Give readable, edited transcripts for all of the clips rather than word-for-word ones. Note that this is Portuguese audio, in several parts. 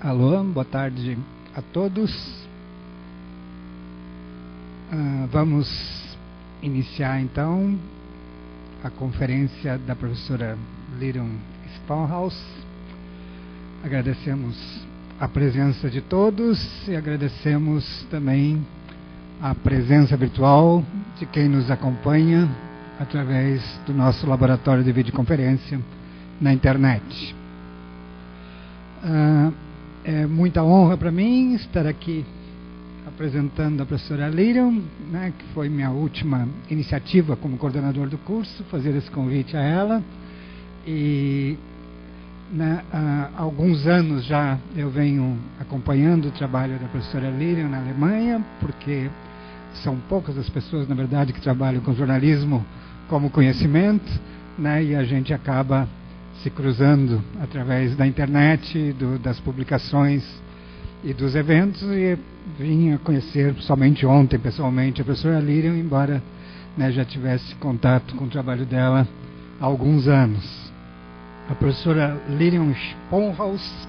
Alô, boa tarde a todos. Vamos iniciar então a conferência da professora Lyrium Sponhaus. Agradecemos a presença de todos e agradecemos também a presença virtual de quem nos acompanha através do nosso laboratório de videoconferência na internet. É muita honra para mim estar aqui apresentando a professora Lyrium, né, que foi minha última iniciativa como coordenador do curso, fazer esse convite a ela. E há alguns anos já eu venho acompanhando o trabalho da professora Lyrium na Alemanha, porque são poucas as pessoas, na verdade, que trabalham com jornalismo como conhecimento, né, e a gente acaba se cruzando através da internet, das publicações e dos eventos, e vim a conhecer somente ontem, pessoalmente, a professora Lyrium, embora, né, já tivesse contato com o trabalho dela há alguns anos. A professora Lyrium Sponhaus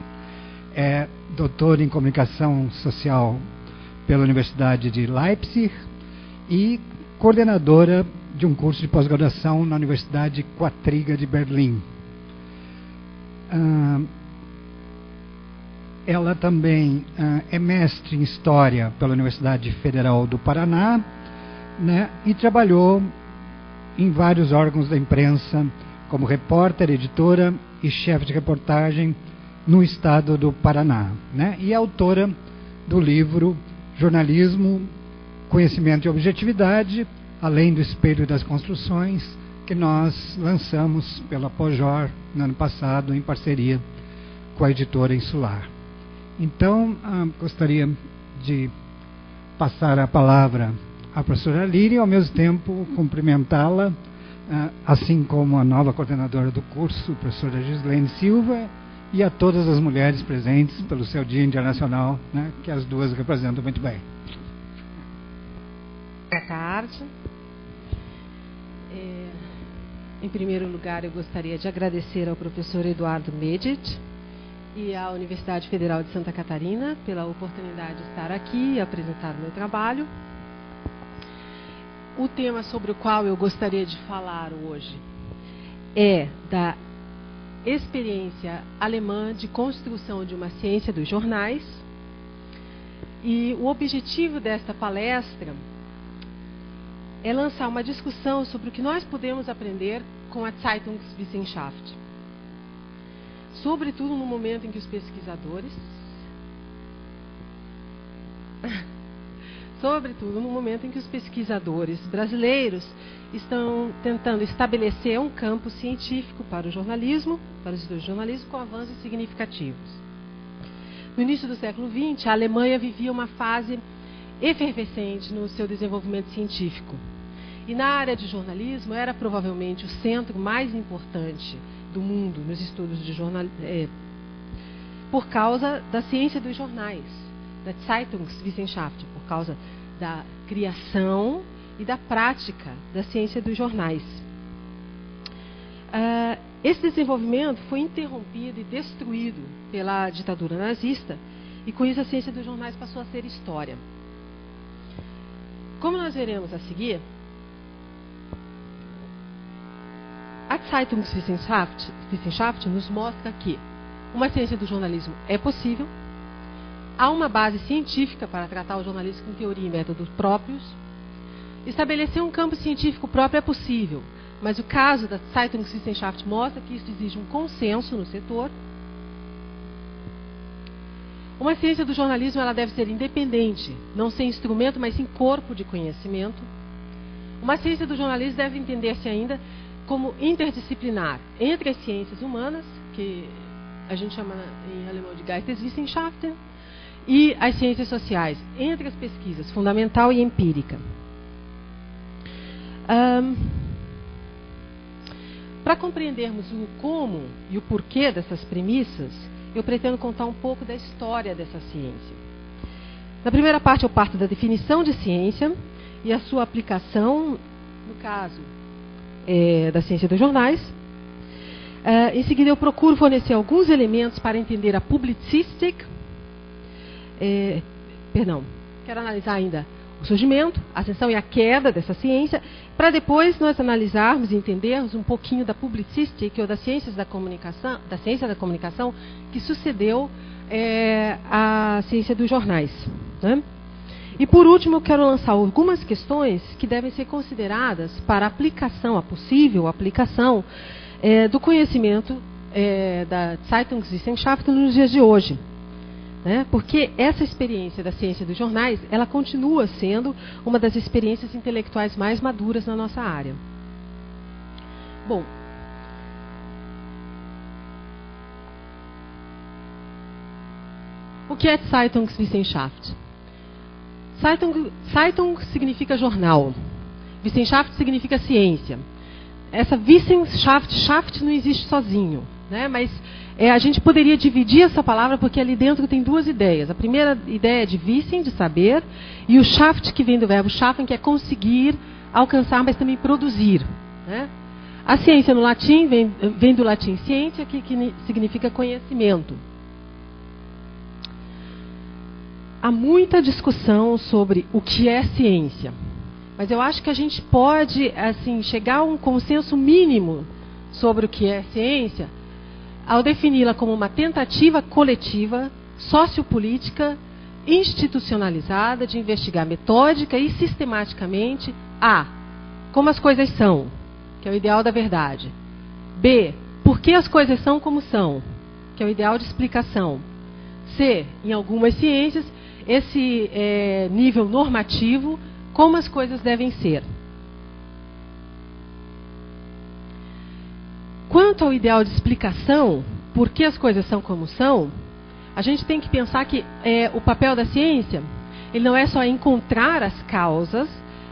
é doutora em comunicação social pela Universidade de Leipzig e coordenadora de um curso de pós-graduação na Universidade Quadriga de Berlim. Ela também é mestre em História pela Universidade Federal do Paraná, né, e trabalhou em vários órgãos da imprensa como repórter, editora e chefe de reportagem no estado do Paraná, né, e é autora do livro Jornalismo, Conhecimento e Objetividade, além do Espelho das Construções, que nós lançamos pela Pojor no ano passado, em parceria com a editora Insular. Então, gostaria de passar a palavra à professora Lyrium e, ao mesmo tempo, cumprimentá-la, assim como a nova coordenadora do curso, a professora Gislene Silva, e a todas as mulheres presentes pelo seu Dia Internacional, né, que as duas representam muito bem. Boa tarde. Em primeiro lugar, eu gostaria de agradecer ao professor Eduardo Medit e à Universidade Federal de Santa Catarina pela oportunidade de estar aqui e apresentar o meu trabalho. O tema sobre o qual eu gostaria de falar hoje é da experiência alemã de construção de uma ciência dos jornais. E o objetivo desta palestra é lançar uma discussão sobre o que nós podemos aprender com a Zeitungswissenschaft. Sobretudo no momento em que os pesquisadores brasileiros estão tentando estabelecer um campo científico para o jornalismo, para os estudos de jornalismo, com avanços significativos. No início do século XX, a Alemanha vivia uma fase efervescente no seu desenvolvimento científico. E na área de jornalismo era provavelmente o centro mais importante do mundo nos estudos de jornalismo, por causa da ciência dos jornais, da Zeitungswissenschaft, por causa da criação e da prática da ciência dos jornais. Esse desenvolvimento foi interrompido e destruído pela ditadura nazista, e com isso a ciência dos jornais passou a ser história. Como nós veremos a seguir, a Zeitungswissenschaft nos mostra que uma ciência do jornalismo é possível, há uma base científica para tratar o jornalismo com teoria e métodos próprios, estabelecer um campo científico próprio é possível, mas o caso da Zeitungswissenschaft mostra que isso exige um consenso no setor. Uma ciência do jornalismo ela deve ser independente, não ser instrumento, mas sim corpo de conhecimento. Uma ciência do jornalismo deve entender-se ainda como interdisciplinar entre as ciências humanas, que a gente chama em alemão de Geisteswissenschaften, e as ciências sociais, entre as pesquisas fundamental e empírica. Para compreendermos o como e o porquê dessas premissas, eu pretendo contar um pouco da história dessa ciência. Na primeira parte, eu parto da definição de ciência e a sua aplicação, no caso da ciência dos jornais. Em seguida, eu procuro fornecer alguns elementos para entender a Publizistik, quero analisar ainda o surgimento, a ascensão e a queda dessa ciência, para depois nós analisarmos e entendermos um pouquinho da publicística ou das ciências da comunicação, que sucedeu à ciência dos jornais, né? E por último, eu quero lançar algumas questões que devem ser consideradas para a possível aplicação do conhecimento da Zeitungswissenschaft nos dias de hoje. Né? Porque essa experiência da ciência dos jornais, ela continua sendo uma das experiências intelectuais mais maduras na nossa área. Bom, o que é Zeitungswissenschaft? Zeitung significa jornal. Wissenschaft significa ciência. Essa Wissenschaft não existe sozinho, né? Mas a gente poderia dividir essa palavra porque ali dentro tem duas ideias. A primeira ideia é de Wissen, de saber, e o Schaft, que vem do verbo schaffen, que é conseguir, alcançar, mas também produzir, né? A ciência no latim vem do latim ciência, que significa conhecimento. Há muita discussão sobre o que é ciência, mas eu acho que a gente pode chegar a um consenso mínimo sobre o que é ciência ao defini-la como uma tentativa coletiva, sociopolítica, institucionalizada de investigar metódica e sistematicamente A, como as coisas são, que é o ideal da verdade. B, por que as coisas são como são, que é o ideal de explicação. C, em algumas ciências, esse nível normativo, como as coisas devem ser. Quanto ao ideal de explicação, por que as coisas são como são, a gente tem que pensar que o papel da ciência, ele não é só encontrar as causas,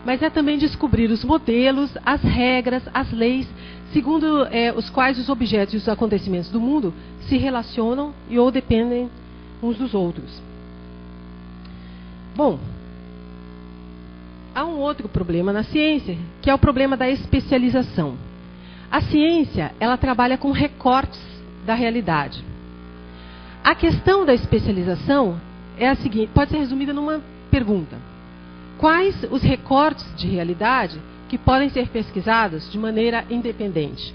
mas é também descobrir os modelos, as regras, as leis, segundo os quais os objetos e os acontecimentos do mundo se relacionam e ou dependem uns dos outros. Bom, há um outro problema na ciência, que é o problema da especialização. A ciência, ela trabalha com recortes da realidade. A questão da especialização é a seguinte, pode ser resumida numa pergunta. Quais os recortes de realidade que podem ser pesquisados de maneira independente?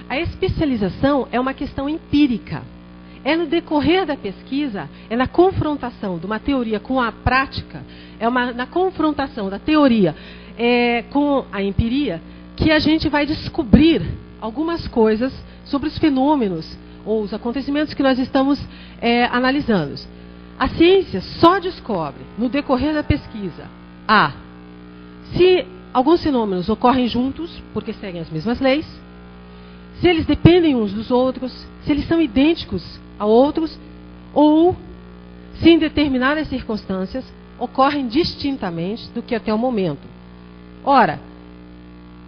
A especialização é uma questão empírica. É no decorrer da pesquisa, é na confrontação de uma teoria com a prática, na confrontação da teoria com a empiria, que a gente vai descobrir algumas coisas sobre os fenômenos ou os acontecimentos que nós estamos analisando. A ciência só descobre, no decorrer da pesquisa, se alguns fenômenos ocorrem juntos, porque seguem as mesmas leis, se eles dependem uns dos outros, se eles são idênticos a outros, ou se em determinadas circunstâncias ocorrem distintamente do que até o momento. Ora,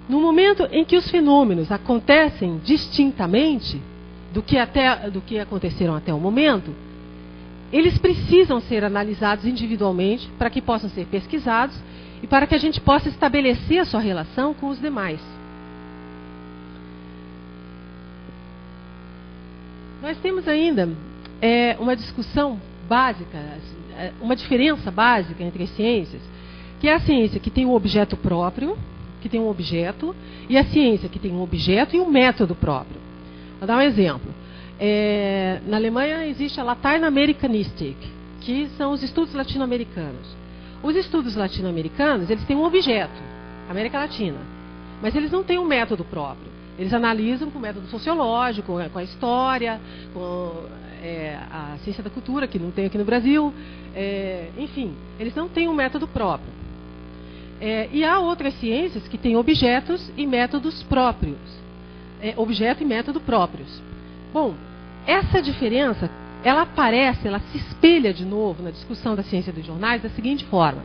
no momento em que os fenômenos acontecem distintamente do que aconteceram até o momento, eles precisam ser analisados individualmente para que possam ser pesquisados e para que a gente possa estabelecer a sua relação com os demais. Nós temos ainda uma discussão básica, uma diferença básica entre as ciências, que é a ciência que tem um objeto próprio, que tem um objeto, e a ciência que tem um objeto e um método próprio. Vou dar um exemplo. Na Alemanha existe a Lateinamerikanistik, que são os estudos latino-americanos. Os estudos latino-americanos, eles têm um objeto, América Latina, mas eles não têm um método próprio. Eles analisam com o método sociológico, com a história, com a ciência da cultura, que não tem aqui no Brasil. Enfim, eles não têm um método próprio. E há outras ciências que têm objetos e métodos próprios. Objeto e método próprios. Bom, essa diferença, ela se espelha de novo na discussão da ciência dos jornais da seguinte forma.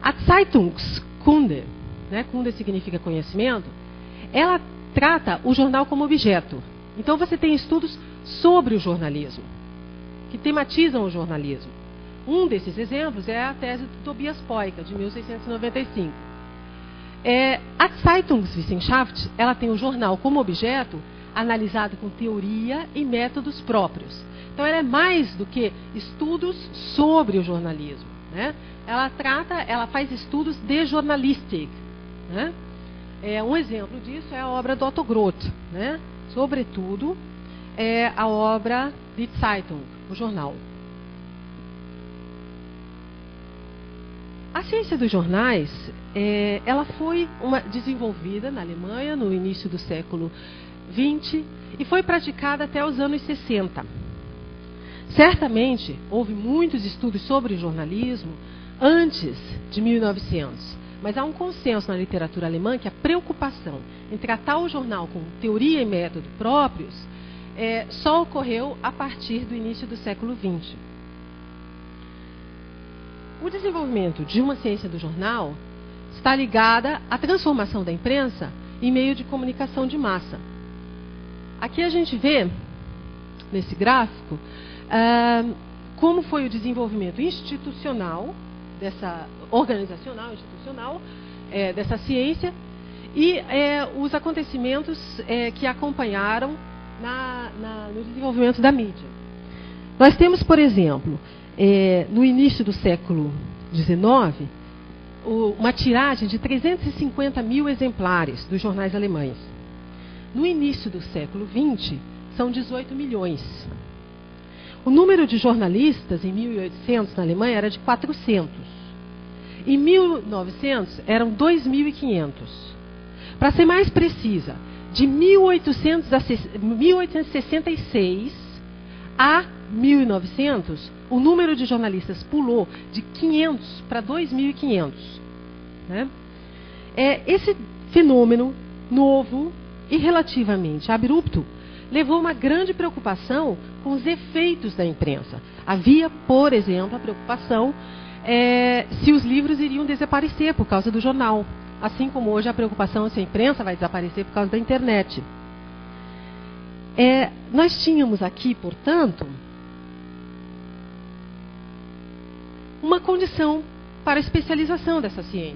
A Zeitungskunde, né, Kunde significa conhecimento, ela trata o jornal como objeto. Então você tem estudos sobre o jornalismo, que tematizam o jornalismo. Um desses exemplos é a tese de Tobias Poica, de 1695. A Zeitungswissenschaft, ela tem o jornal como objeto, analisado com teoria e métodos próprios. Então, ela é mais do que estudos sobre o jornalismo, né? Ela faz estudos de jornalistic, né? Um exemplo disso é a obra do Otto Groth, né? Sobretudo, a obra Die Zeitung, o jornal. A ciência dos jornais, ela foi desenvolvida na Alemanha no início do século XX e foi praticada até os anos 60. Certamente, houve muitos estudos sobre jornalismo antes de 1900, mas há um consenso na literatura alemã que a preocupação em tratar o jornal com teoria e método próprios só ocorreu a partir do início do século XX. O desenvolvimento de uma ciência do jornal está ligada à transformação da imprensa em meio de comunicação de massa. Aqui a gente vê, nesse gráfico, como foi o desenvolvimento institucional, organizacional, institucional, dessa ciência e os acontecimentos que acompanharam no desenvolvimento da mídia. Nós temos, por exemplo, no início do século XIX, uma tiragem de 350 mil exemplares dos jornais alemães. No início do século XX, são 18 milhões. O número de jornalistas em 1800 na Alemanha era de 400. Em 1900, eram 2.500. Para ser mais precisa, de 1866 a 1900, o número de jornalistas pulou de 500 para 2.500. Né? Esse fenômeno novo e relativamente abrupto levou uma grande preocupação com os efeitos da imprensa. Havia, por exemplo, a preocupação se os livros iriam desaparecer por causa do jornal, assim como hoje a preocupação se a imprensa vai desaparecer por causa da internet. Nós tínhamos aqui, portanto, uma condição para a especialização dessa ciência,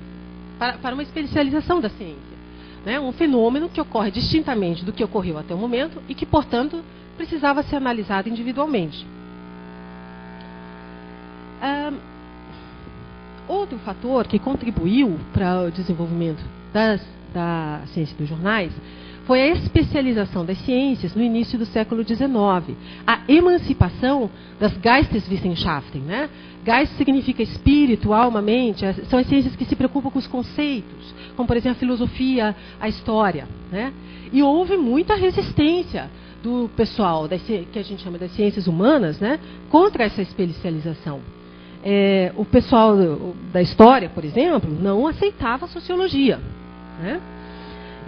para uma especialização da ciência. Né? Um fenômeno que ocorre distintamente do que ocorreu até o momento e que, portanto, precisava ser analisado individualmente. Outro fator que contribuiu para o desenvolvimento da ciência dos jornais foi a especialização das ciências no início do século XIX, a emancipação das Geisteswissenschaften. Né? Geist significa espírito, alma, mente, são as ciências que se preocupam com os conceitos, como, por exemplo, a filosofia, a história. Né? E houve muita resistência do pessoal que a gente chama das ciências humanas, né, contra essa especialização. O pessoal da história, por exemplo, não aceitava a sociologia. Né?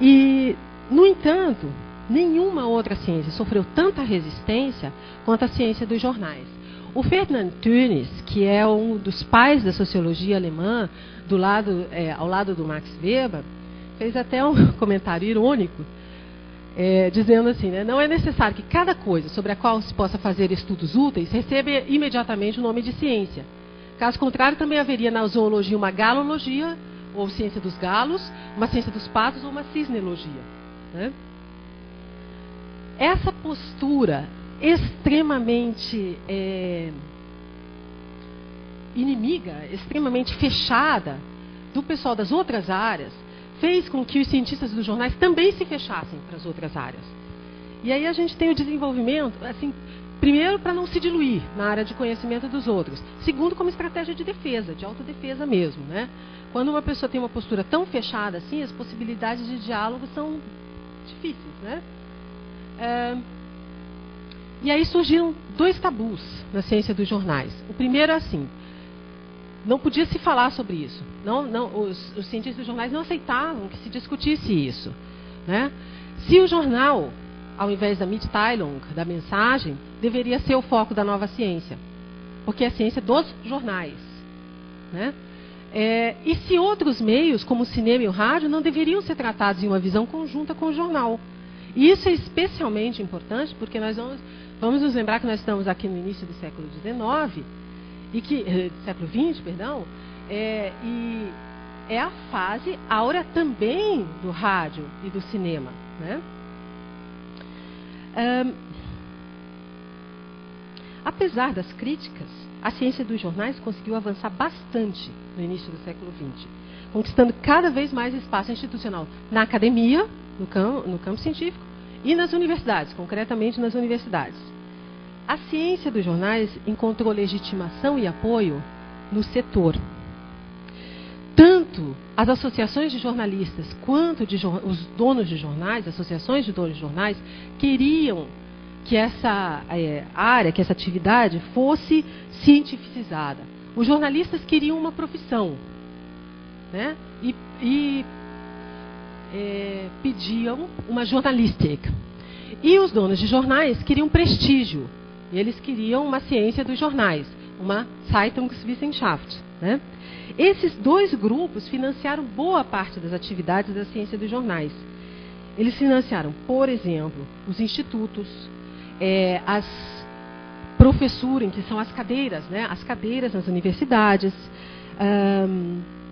E, no entanto, nenhuma outra ciência sofreu tanta resistência quanto a ciência dos jornais. O Ferdinand Tönnies, que é um dos pais da sociologia alemã, ao lado do Max Weber, fez até um comentário irônico, dizendo assim, né, não é necessário que cada coisa sobre a qual se possa fazer estudos úteis receba imediatamente o nome de ciência. Caso contrário, também haveria na zoologia uma galologia, ou ciência dos galos, uma ciência dos patos ou uma cisnelogia. Né? Essa postura extremamente inimiga, extremamente fechada do pessoal das outras áreas, fez com que os cientistas dos jornais também se fechassem para as outras áreas. E aí a gente tem o desenvolvimento, assim, primeiro, para não se diluir na área de conhecimento dos outros. Segundo, como estratégia de defesa, de autodefesa mesmo. Né? Quando uma pessoa tem uma postura tão fechada assim, as possibilidades de diálogo são difíceis. Né? E aí surgiram dois tabus na ciência dos jornais. O primeiro é assim, não podia se falar sobre isso. Os cientistas dos jornais não aceitavam que se discutisse isso. Né? Se o jornal, ao invés da Mitteilung, da mensagem, deveria ser o foco da nova ciência, porque é a ciência dos jornais. Né? E se outros meios, como o cinema e o rádio, não deveriam ser tratados em uma visão conjunta com o jornal. E isso é especialmente importante, porque nós vamos nos lembrar que nós estamos aqui no início do século XIX, século XX, perdão, e é a fase áurea também do rádio e do cinema. Né? Apesar das críticas, a ciência dos jornais conseguiu avançar bastante no início do século XX, conquistando cada vez mais espaço institucional na academia, no campo científico, e nas universidades, concretamente nas universidades. A ciência dos jornais encontrou legitimação e apoio no setor. Tanto as associações de jornalistas quanto os donos de jornais, associações de donos de jornais, queriam que essa área, que essa atividade fosse cientificizada. Os jornalistas queriam uma profissão, né? E pediam uma jornalística. E os donos de jornais queriam prestígio. Eles queriam uma ciência dos jornais, uma Zeitungswissenschaft, né? Esses dois grupos financiaram boa parte das atividades da ciência dos jornais. Eles financiaram, por exemplo, os institutos, as professuras, que são as cadeiras, né? As cadeiras nas universidades,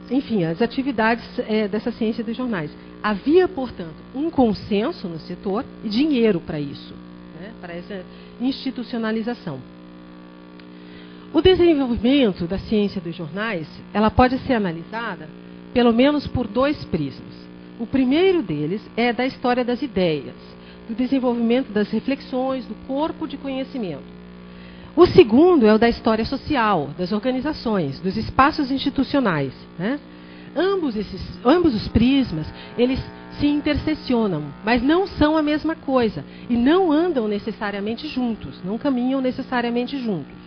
enfim, as atividades dessa ciência dos jornais. Havia, portanto, um consenso no setor e dinheiro para isso, né? Para essa institucionalização. O desenvolvimento da ciência dos jornais, ela pode ser analisada pelo menos por dois prismas. O primeiro deles é da história das ideias, do desenvolvimento das reflexões, do corpo de conhecimento. O segundo é o da história social, das organizações, dos espaços institucionais, né? Ambos os prismas, eles se interseccionam, mas não são a mesma coisa e não andam necessariamente juntos, não caminham necessariamente juntos.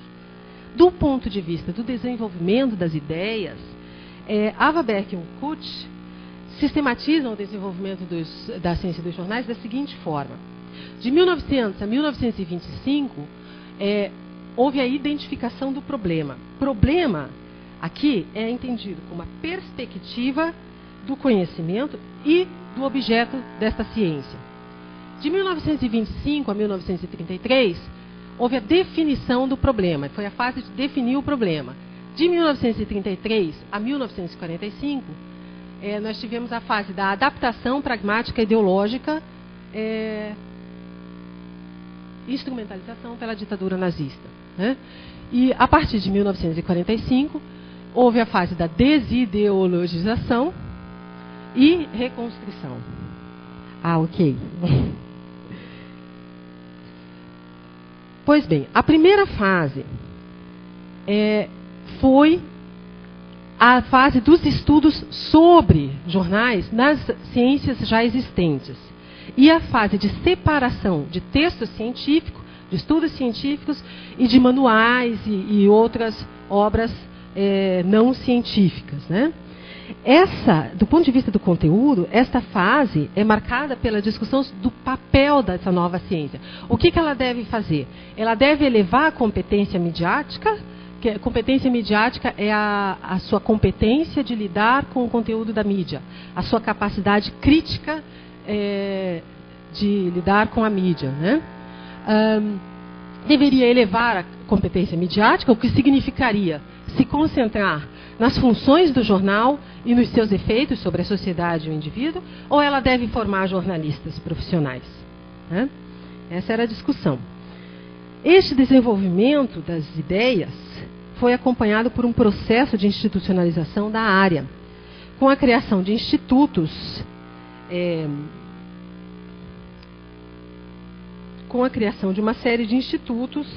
Do ponto de vista do desenvolvimento das ideias, Haverbeck e Kutsch sistematizam o desenvolvimento da ciência dos jornais da seguinte forma. De 1900 a 1925, houve a identificação do problema. Problema, aqui, é entendido como a perspectiva do conhecimento e do objeto desta ciência. De 1925 a 1933, houve a definição do problema, foi a fase de definir o problema. De 1933 a 1945, nós tivemos a fase da adaptação pragmática ideológica, instrumentalização pela ditadura nazista, né? E a partir de 1945, houve a fase da desideologização e reconstrução. Ok. Pois bem, a primeira fase foi a fase dos estudos sobre jornais nas ciências já existentes. E a fase de separação de texto científico, de estudos científicos e de manuais e outras obras não científicas, né? Do ponto de vista do conteúdo, esta fase é marcada pela discussão do papel dessa nova ciência. O que ela deve fazer? Ela deve elevar a competência midiática, que a competência midiática é a sua competência de lidar com o conteúdo da mídia, a sua capacidade crítica de lidar com a mídia, né? Deveria elevar a competência midiática, o que significaria se concentrar nas funções do jornal e nos seus efeitos sobre a sociedade e o indivíduo, ou ela deve formar jornalistas profissionais, né? Essa era a discussão. Este desenvolvimento das ideias foi acompanhado por um processo de institucionalização da área, com a criação de institutos, com a criação de uma série de institutos,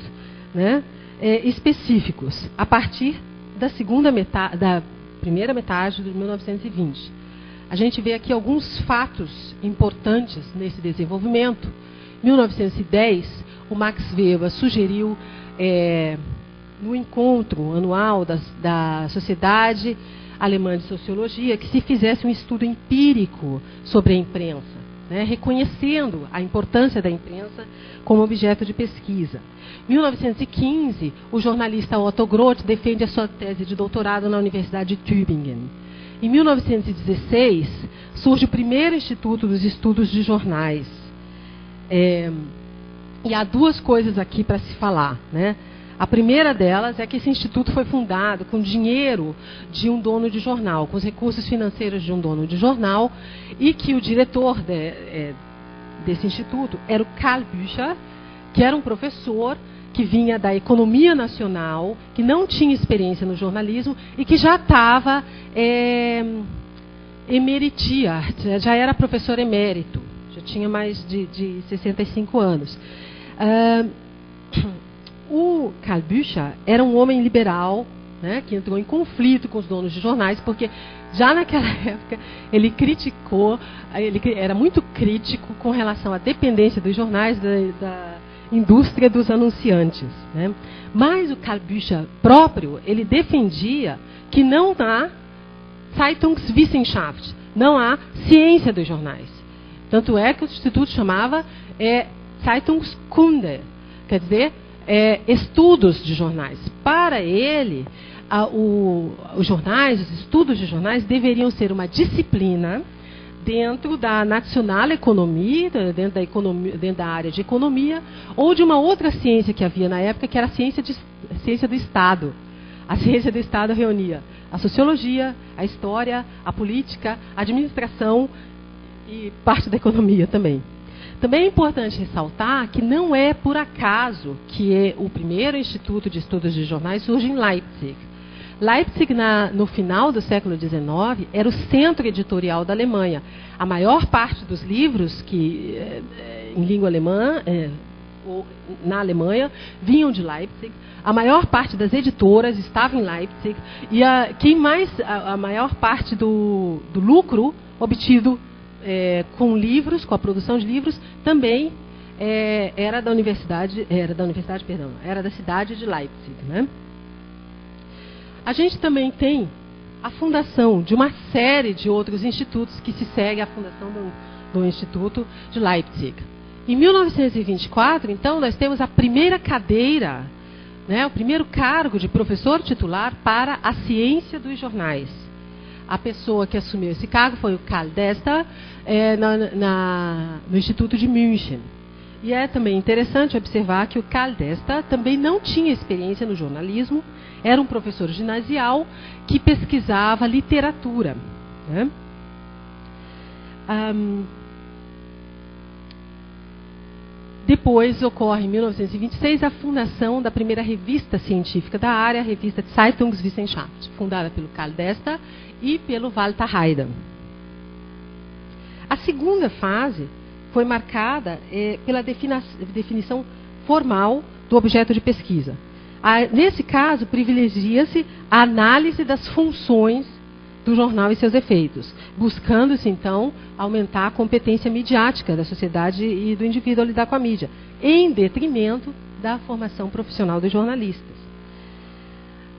né, específicos, a partir da primeira metade de 1920. A gente vê aqui alguns fatos importantes nesse desenvolvimento. Em 1910, o Max Weber sugeriu, no encontro anual da Sociedade Alemã de Sociologia, que se fizesse um estudo empírico sobre a imprensa, né, reconhecendo a importância da imprensa como objeto de pesquisa. Em 1915, o jornalista Otto Groth defende a sua tese de doutorado na Universidade de Tübingen. Em 1916, surge o primeiro Instituto dos Estudos de Jornais. E há duas coisas aqui para se falar, né? A primeira delas é que esse instituto foi fundado com dinheiro de um dono de jornal, com os recursos financeiros de um dono de jornal, e que o diretor desse instituto era o Karl Bücher, que era um professor que vinha da economia nacional, que não tinha experiência no jornalismo e que já estava emeritia, já era professor emérito, já tinha mais de 65 anos. O Karl Bücher era um homem liberal, né, que entrou em conflito com os donos de jornais, porque já naquela época ele criticou, ele era muito crítico com relação à dependência dos jornais da indústria dos anunciantes, né? Mas o Karl Bücher próprio, ele defendia que não há Zeitungswissenschaft, não há ciência dos jornais. Tanto é que o instituto chamava Zeitungskunde, quer dizer, estudos de jornais. Para ele, os jornais, os estudos de jornais deveriam ser uma disciplina dentro da Nationaleconomie, dentro da área de economia, ou de uma outra ciência que havia na época, que era a ciência do Estado. A ciência do Estado reunia a sociologia, a história, a política, a administração e parte da economia também. Também é importante ressaltar que não é por acaso que o primeiro Instituto de Estudos de Jornais surge em Leipzig. Leipzig, no final do século XIX, era o centro editorial da Alemanha. A maior parte dos livros que, em língua alemã, na Alemanha, vinham de Leipzig. A maior parte das editoras estava em Leipzig. E a maior parte do lucro obtido com livros, com a produção de livros, também era da cidade de Leipzig, né? A gente também tem a fundação de uma série de outros institutos que se segue à fundação do Instituto de Leipzig. Em 1924, então, nós temos a primeira cadeira, né, o primeiro cargo de professor titular para a ciência dos jornais. A pessoa que assumiu esse cargo foi o Karl Desta, no Instituto de München. E é também interessante observar que o Karl Desta também não tinha experiência no jornalismo, era um professor ginasial que pesquisava literatura, né? Depois ocorre, em 1926, a fundação da primeira revista científica da área, a revista Zeitungswissenschaft, fundada pelo Karl Desta e pelo Walter Haider. A segunda fase foi marcada pela definição formal do objeto de pesquisa. Nesse caso, privilegia-se a análise das funções do jornal e seus efeitos, buscando-se, então, aumentar a competência midiática da sociedade e do indivíduo a lidar com a mídia, em detrimento da formação profissional dos jornalistas.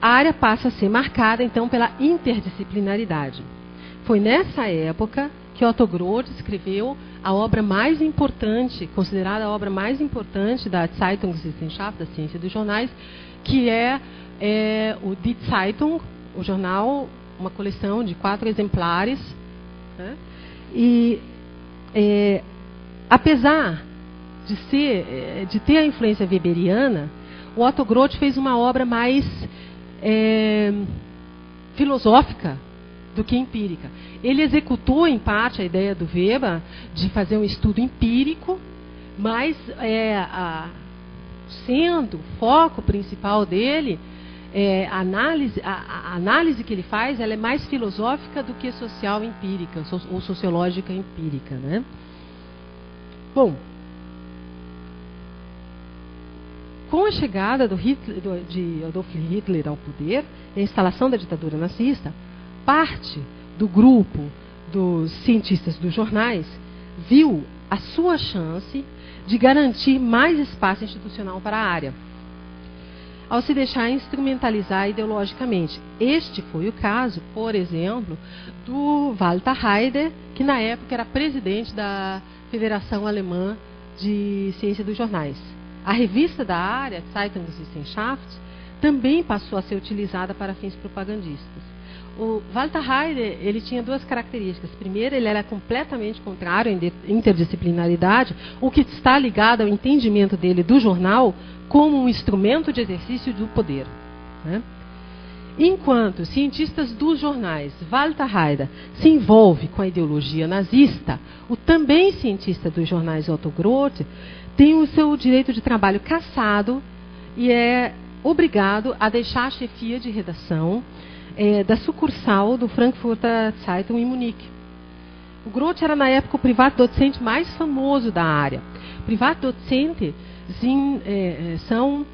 A área passa a ser marcada, então, pela interdisciplinaridade. Foi nessa época que Otto Groth escreveu a obra mais importante, considerada a obra mais importante da Zeitungswissenschaft, da ciência dos jornais, que é o Die Zeitung, o jornal, uma coleção de 4 exemplares, né? E apesar de ter a influência weberiana, o Otto Groth fez uma obra mais filosófica do que empírica. Ele executou, em parte, a ideia do Weber de fazer um estudo empírico, mas sendo o foco principal dele, a análise que ele faz, ela é mais filosófica do que social empírica, ou sociológica empírica, né? Bom, com a chegada de Adolf Hitler ao poder, a instalação da ditadura nazista, parte do grupo dos cientistas dos jornais viu a sua chance de garantir mais espaço institucional para a área, ao se deixar instrumentalizar ideologicamente. Este foi o caso, por exemplo, do Walter Haider, que na época era presidente da Federação Alemã de Ciência dos Jornais. A revista da área, Zeitungswissenschaft, também passou a ser utilizada para fins propagandistas. O Walter Haider, ele tinha 2 características. Primeiro, ele era completamente contrário à interdisciplinaridade, o que está ligado ao entendimento dele do jornal como um instrumento de exercício do poder, né? Enquanto cientistas dos jornais, Walter Haider, se envolve com a ideologia nazista, o também cientista dos jornais, Otto Groth, tem o seu direito de trabalho cassado e é obrigado a deixar a chefia de redação da sucursal do Frankfurter Zeitung em Munique. O Groth era, na época, o Privatdozent mais famoso da área. Privatdozente são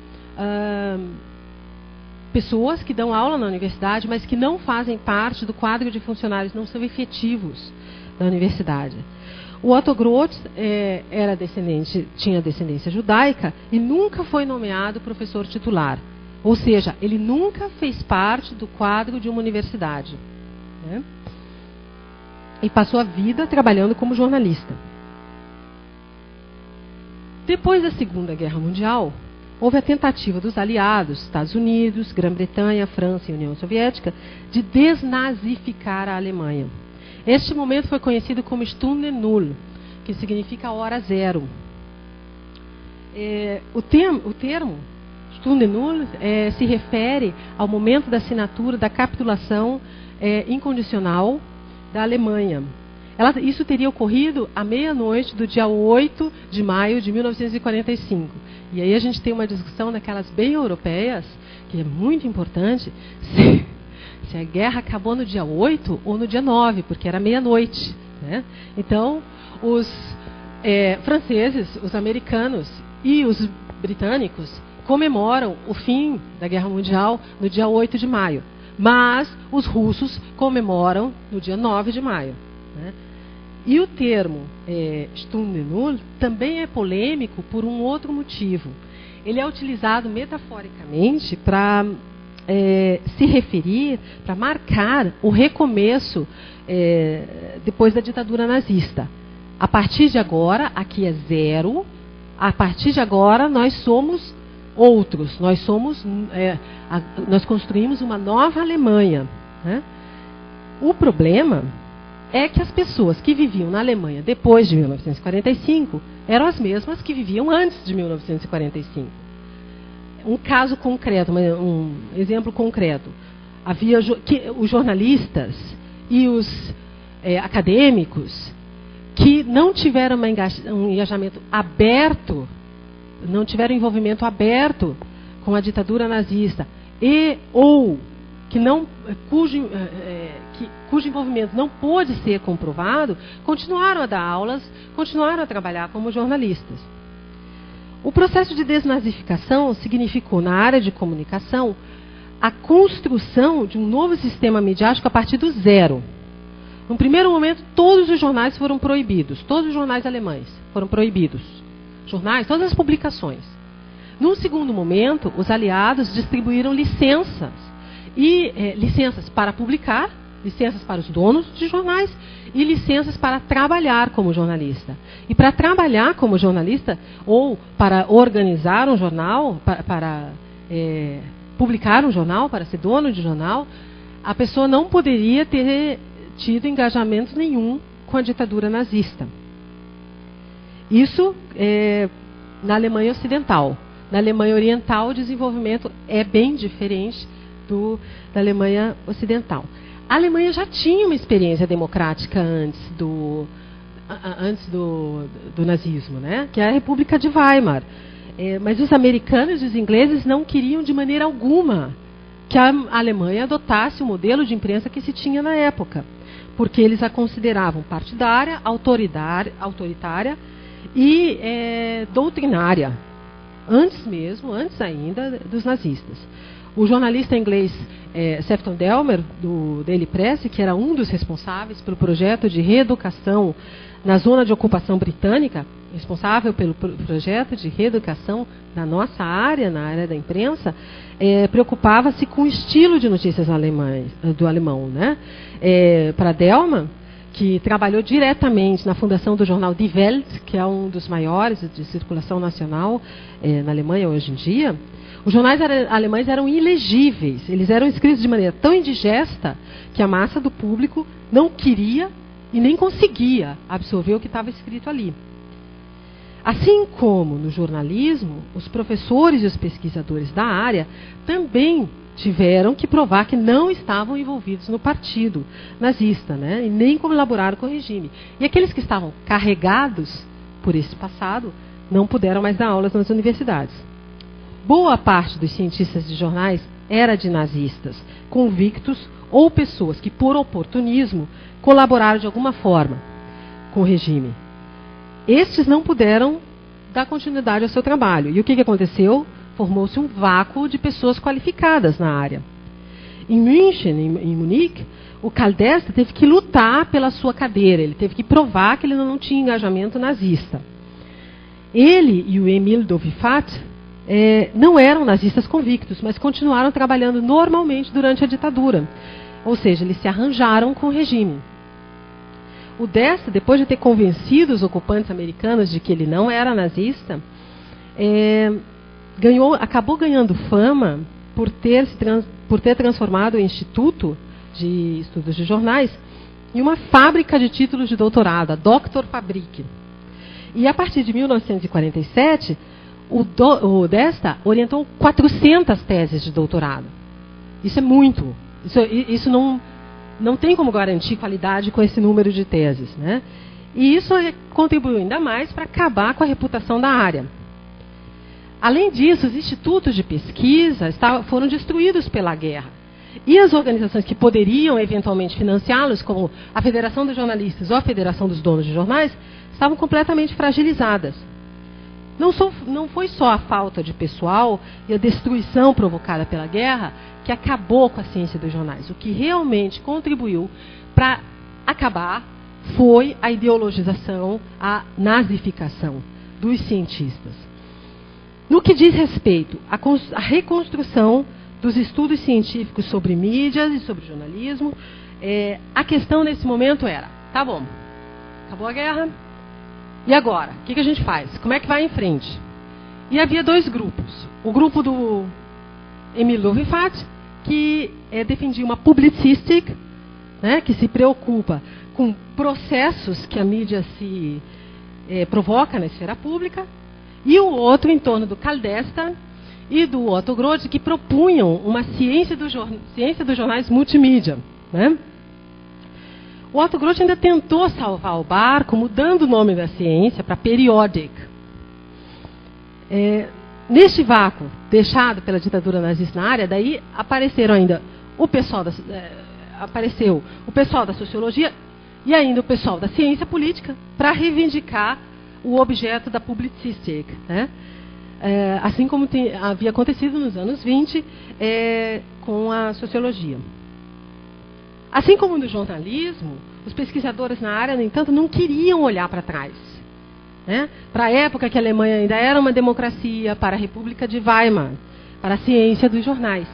pessoas que dão aula na universidade, mas que não fazem parte do quadro de funcionários, não são efetivos da universidade. O Otto Groth tinha descendência judaica e nunca foi nomeado professor titular. Ou seja, ele nunca fez parte do quadro de uma universidade, né? E passou a vida trabalhando como jornalista. Depois da Segunda Guerra Mundial, houve a tentativa dos aliados, Estados Unidos, Grã-Bretanha, França e União Soviética, de desnazificar a Alemanha. Este momento foi conhecido como Stunde Null, que significa hora zero. O termo Stunde Null se refere ao momento da assinatura da capitulação incondicional da Alemanha. Isso teria ocorrido à meia-noite do dia 8 de maio de 1945. E aí a gente tem uma discussão daquelas bem europeias, que é muito importante, se a guerra acabou no dia 8 ou no dia 9, porque era meia-noite, né? Então, os franceses, os americanos e os britânicos comemoram o fim da Guerra Mundial no dia 8 de maio. Mas os russos comemoram no dia 9 de maio. Né? E o termo Stunde Null também é polêmico por um outro motivo. Ele é utilizado metaforicamente para se referir, para marcar o recomeço depois da ditadura nazista. A partir de agora, aqui é zero, a partir de agora nós somos outros, nós construímos uma nova Alemanha. Né? O problema é que as pessoas que viviam na Alemanha depois de 1945 eram as mesmas que viviam antes de 1945. Um caso concreto, um exemplo concreto. Havia os jornalistas e os acadêmicos que não tiveram um engajamento aberto, não tiveram envolvimento aberto com a ditadura nazista ou cujo envolvimento não pôde ser comprovado, continuaram a dar aulas, continuaram a trabalhar como jornalistas. O processo de desnazificação significou, na área de comunicação, a construção de um novo sistema midiático a partir do zero. No primeiro momento, todos os jornais foram proibidos, todos os jornais alemães foram proibidos. Jornais, todas as publicações. Num segundo momento, os aliados distribuíram licenças, licenças para publicar, licenças para os donos de jornais e licenças para trabalhar como jornalista. E para trabalhar como jornalista, ou para organizar um jornal, para publicar um jornal, para ser dono de jornal, a pessoa não poderia ter tido engajamento nenhum com a ditadura nazista. Isso na Alemanha Ocidental. Na Alemanha Oriental, o desenvolvimento é bem diferente da Alemanha Ocidental. A Alemanha já tinha uma experiência democrática antes do nazismo, né? Que é a República de Weimar. Mas os americanos e os ingleses não queriam de maneira alguma que a Alemanha adotasse o modelo de imprensa que se tinha na época, porque eles a consideravam partidária, autoritária e doutrinária, antes ainda dos nazistas. O jornalista inglês Sefton Delmer, do Daily Press, que era um dos responsáveis pelo projeto de reeducação na zona de ocupação britânica, responsável pelo projeto de reeducação na nossa área, na área da imprensa, preocupava-se com o estilo de notícias do alemão. Né? Para Delmer, que trabalhou diretamente na fundação do jornal Die Welt, que é um dos maiores de circulação nacional na Alemanha hoje em dia, os jornais alemães eram ilegíveis. Eles eram escritos de maneira tão indigesta que a massa do público não queria e nem conseguia absorver o que estava escrito ali. Assim como no jornalismo, os professores e os pesquisadores da área também tiveram que provar que não estavam envolvidos no partido nazista, né? E nem colaboraram com o regime. E aqueles que estavam carregados por esse passado não puderam mais dar aulas nas universidades. boa parte dos cientistas de jornais era de nazistas, convictos ou pessoas que, por oportunismo, colaboraram de alguma forma com o regime. Estes não puderam dar continuidade ao seu trabalho. E o que aconteceu? Formou-se um vácuo de pessoas qualificadas na área. Em München, em Munique, o Karl Desta teve que lutar pela sua cadeira, ele teve que provar que ele não tinha engajamento nazista. Ele e o Emil Dovifat não eram nazistas convictos, mas continuaram trabalhando normalmente durante a ditadura. Ou seja, eles se arranjaram com o regime. O Desta, depois de ter convencido os ocupantes americanos de que ele não era nazista, acabou ganhando fama por ter transformado o Instituto de Estudos de Jornais em uma fábrica de títulos de doutorado, a Dr. Fabrik. E a partir de 1947, o Desta orientou 400 teses de doutorado. Isso é muito. Isso não tem como garantir qualidade com esse número de teses, né? E isso contribuiu ainda mais para acabar com a reputação da área. Além disso, os institutos de pesquisa foram destruídos pela guerra. E as organizações que poderiam eventualmente financiá-los, como a Federação dos Jornalistas ou a Federação dos Donos de Jornais, estavam completamente fragilizadas. Não foi só a falta de pessoal e a destruição provocada pela guerra que acabou com a ciência dos jornais. O que realmente contribuiu para acabar foi a ideologização, a nazificação dos cientistas. No que diz respeito à reconstrução dos estudos científicos sobre mídias e sobre jornalismo, a questão nesse momento era, tá bom, acabou a guerra, e agora? O que a gente faz? Como é que vai em frente? E havia dois grupos. O grupo do Emil Dovifat, que defendia uma publicistic, né, que se preocupa com processos que a mídia se provoca na esfera pública, e o outro em torno do Karl Desta e do Otto Groth, que propunham uma ciência dos jornais multimídia, né? O Otto Groth ainda tentou salvar o barco, mudando o nome da ciência para Periodic. Neste vácuo deixado pela ditadura nazista na área, daí apareceram ainda apareceu o pessoal da sociologia e ainda o pessoal da ciência política para reivindicar o objeto da publicistic, né? Assim como havia acontecido nos anos 20 com a sociologia. Assim como no jornalismo, os pesquisadores na área, no entanto, não queriam olhar para trás, né? Para a época que a Alemanha ainda era uma democracia, para a República de Weimar, para a ciência dos jornais.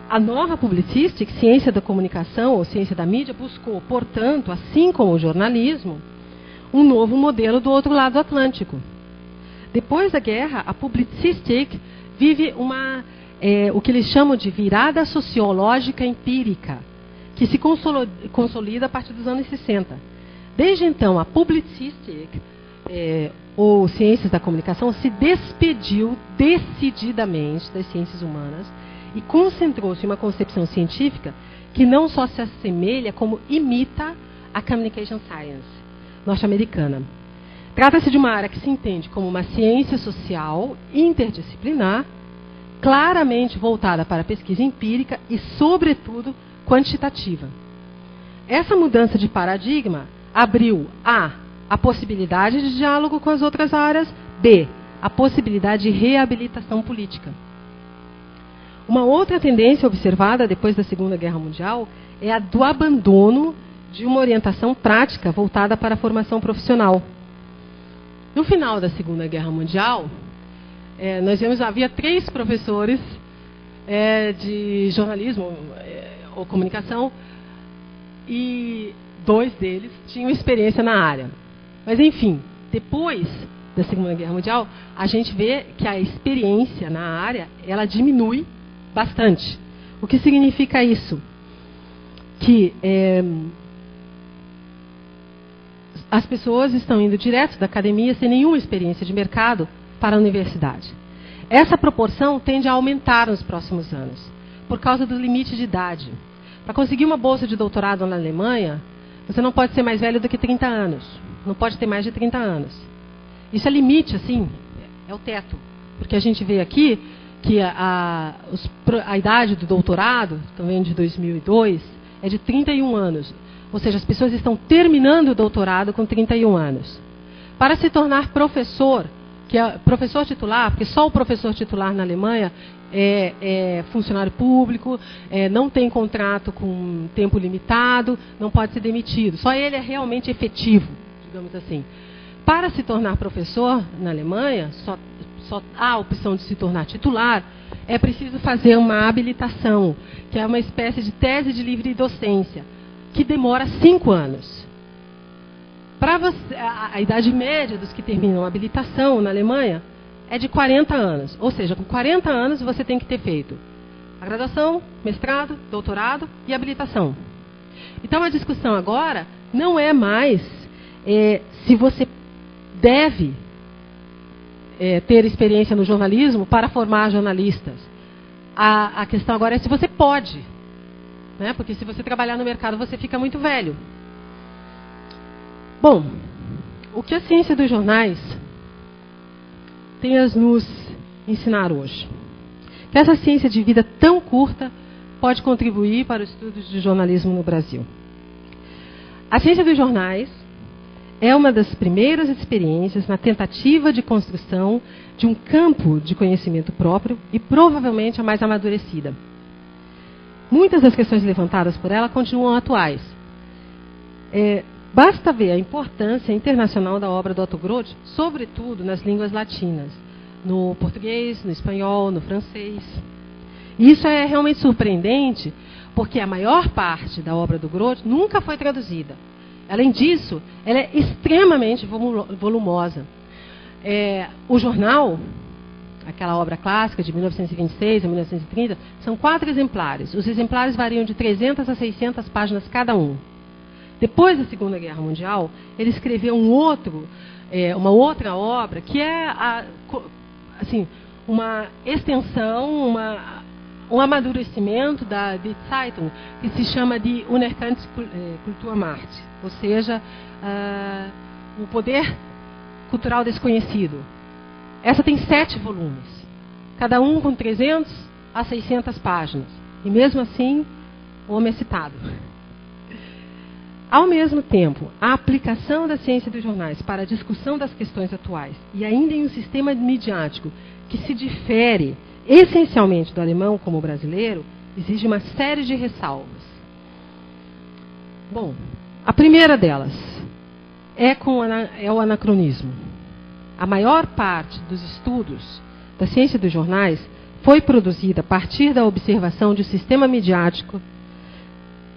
A nova publicistic, ciência da comunicação ou ciência da mídia, buscou, portanto, assim como o jornalismo, um novo modelo do outro lado do Atlântico. Depois da guerra, a publicistic vive o que eles chamam de virada sociológica empírica, que se consolida a partir dos anos 60. Desde então, a publicistic, ou ciências da comunicação, se despediu decididamente das ciências humanas e concentrou-se em uma concepção científica que não só se assemelha, como imita a communication science norte-americana. Trata-se de uma área que se entende como uma ciência social interdisciplinar, claramente voltada para a pesquisa empírica e, sobretudo, quantitativa. Essa mudança de paradigma abriu a possibilidade de diálogo com as outras áreas, b, a possibilidade de reabilitação política. Uma outra tendência observada depois da Segunda Guerra Mundial é a do abandono de uma orientação prática voltada para a formação profissional. No final da Segunda Guerra Mundial, havia 3 professores de jornalismo ou comunicação e 2 deles tinham experiência na área. Mas, enfim, depois da Segunda Guerra Mundial, a gente vê que a experiência na área ela diminui bastante. O que significa isso? Que as pessoas estão indo direto da academia sem nenhuma experiência de mercado para a universidade. Essa proporção tende a aumentar nos próximos anos, por causa do limite de idade. Para conseguir uma bolsa de doutorado na Alemanha, você não pode ser mais velho do que 30 anos. Não pode ter mais de 30 anos. Isso é limite, assim, é o teto Porque a gente vê aqui que a idade do doutorado, também de 2002, é de 31 anos. Ou seja, as pessoas estão terminando o doutorado com 31 anos. Para se tornar professor, que é professor titular, porque só o professor titular na Alemanha é funcionário público, não tem contrato com tempo limitado, não pode ser demitido. Só ele é realmente efetivo, digamos assim. Para se tornar professor na Alemanha, só há a opção de se tornar titular, é preciso fazer uma habilitação, que é uma espécie de tese de livre docência, que demora 5 anos. Para você, a idade média dos que terminam a habilitação na Alemanha é de 40 anos. Ou seja, com 40 anos você tem que ter feito a graduação, mestrado, doutorado e habilitação. Então a discussão agora não é mais se você deve ter experiência no jornalismo para formar jornalistas. A questão agora é se você pode. Né? Porque se você trabalhar no mercado você fica muito velho. Bom, o que a ciência dos jornais tem a nos ensinar hoje? Que essa ciência de vida tão curta pode contribuir para os estudos de jornalismo no Brasil. A ciência dos jornais é uma das primeiras experiências na tentativa de construção de um campo de conhecimento próprio e provavelmente a mais amadurecida. Muitas das questões levantadas por ela continuam atuais. Basta ver a importância internacional da obra do Otto Groth, sobretudo nas línguas latinas, no português, no espanhol, no francês. E isso é realmente surpreendente, porque a maior parte da obra do Groth nunca foi traduzida. Além disso, ela é extremamente volumosa. O jornal, aquela obra clássica de 1926 a 1930, são 4 exemplares. Os exemplares variam de 300 a 600 páginas cada um. Depois da Segunda Guerra Mundial, ele escreveu uma outra obra que é uma extensão, um amadurecimento da Die Zeitung, que se chama de Unerkannte Kulturmacht, ou seja, o poder cultural desconhecido. Essa tem 7 volumes, cada um com 300 a 600 páginas. E mesmo assim, o homem é citado. Ao mesmo tempo, a aplicação da ciência dos jornais para a discussão das questões atuais, e ainda em um sistema midiático que se difere essencialmente do alemão como o brasileiro, exige uma série de ressalvas. Bom, a primeira delas é o anacronismo. A maior parte dos estudos da ciência dos jornais foi produzida a partir da observação de um sistema midiático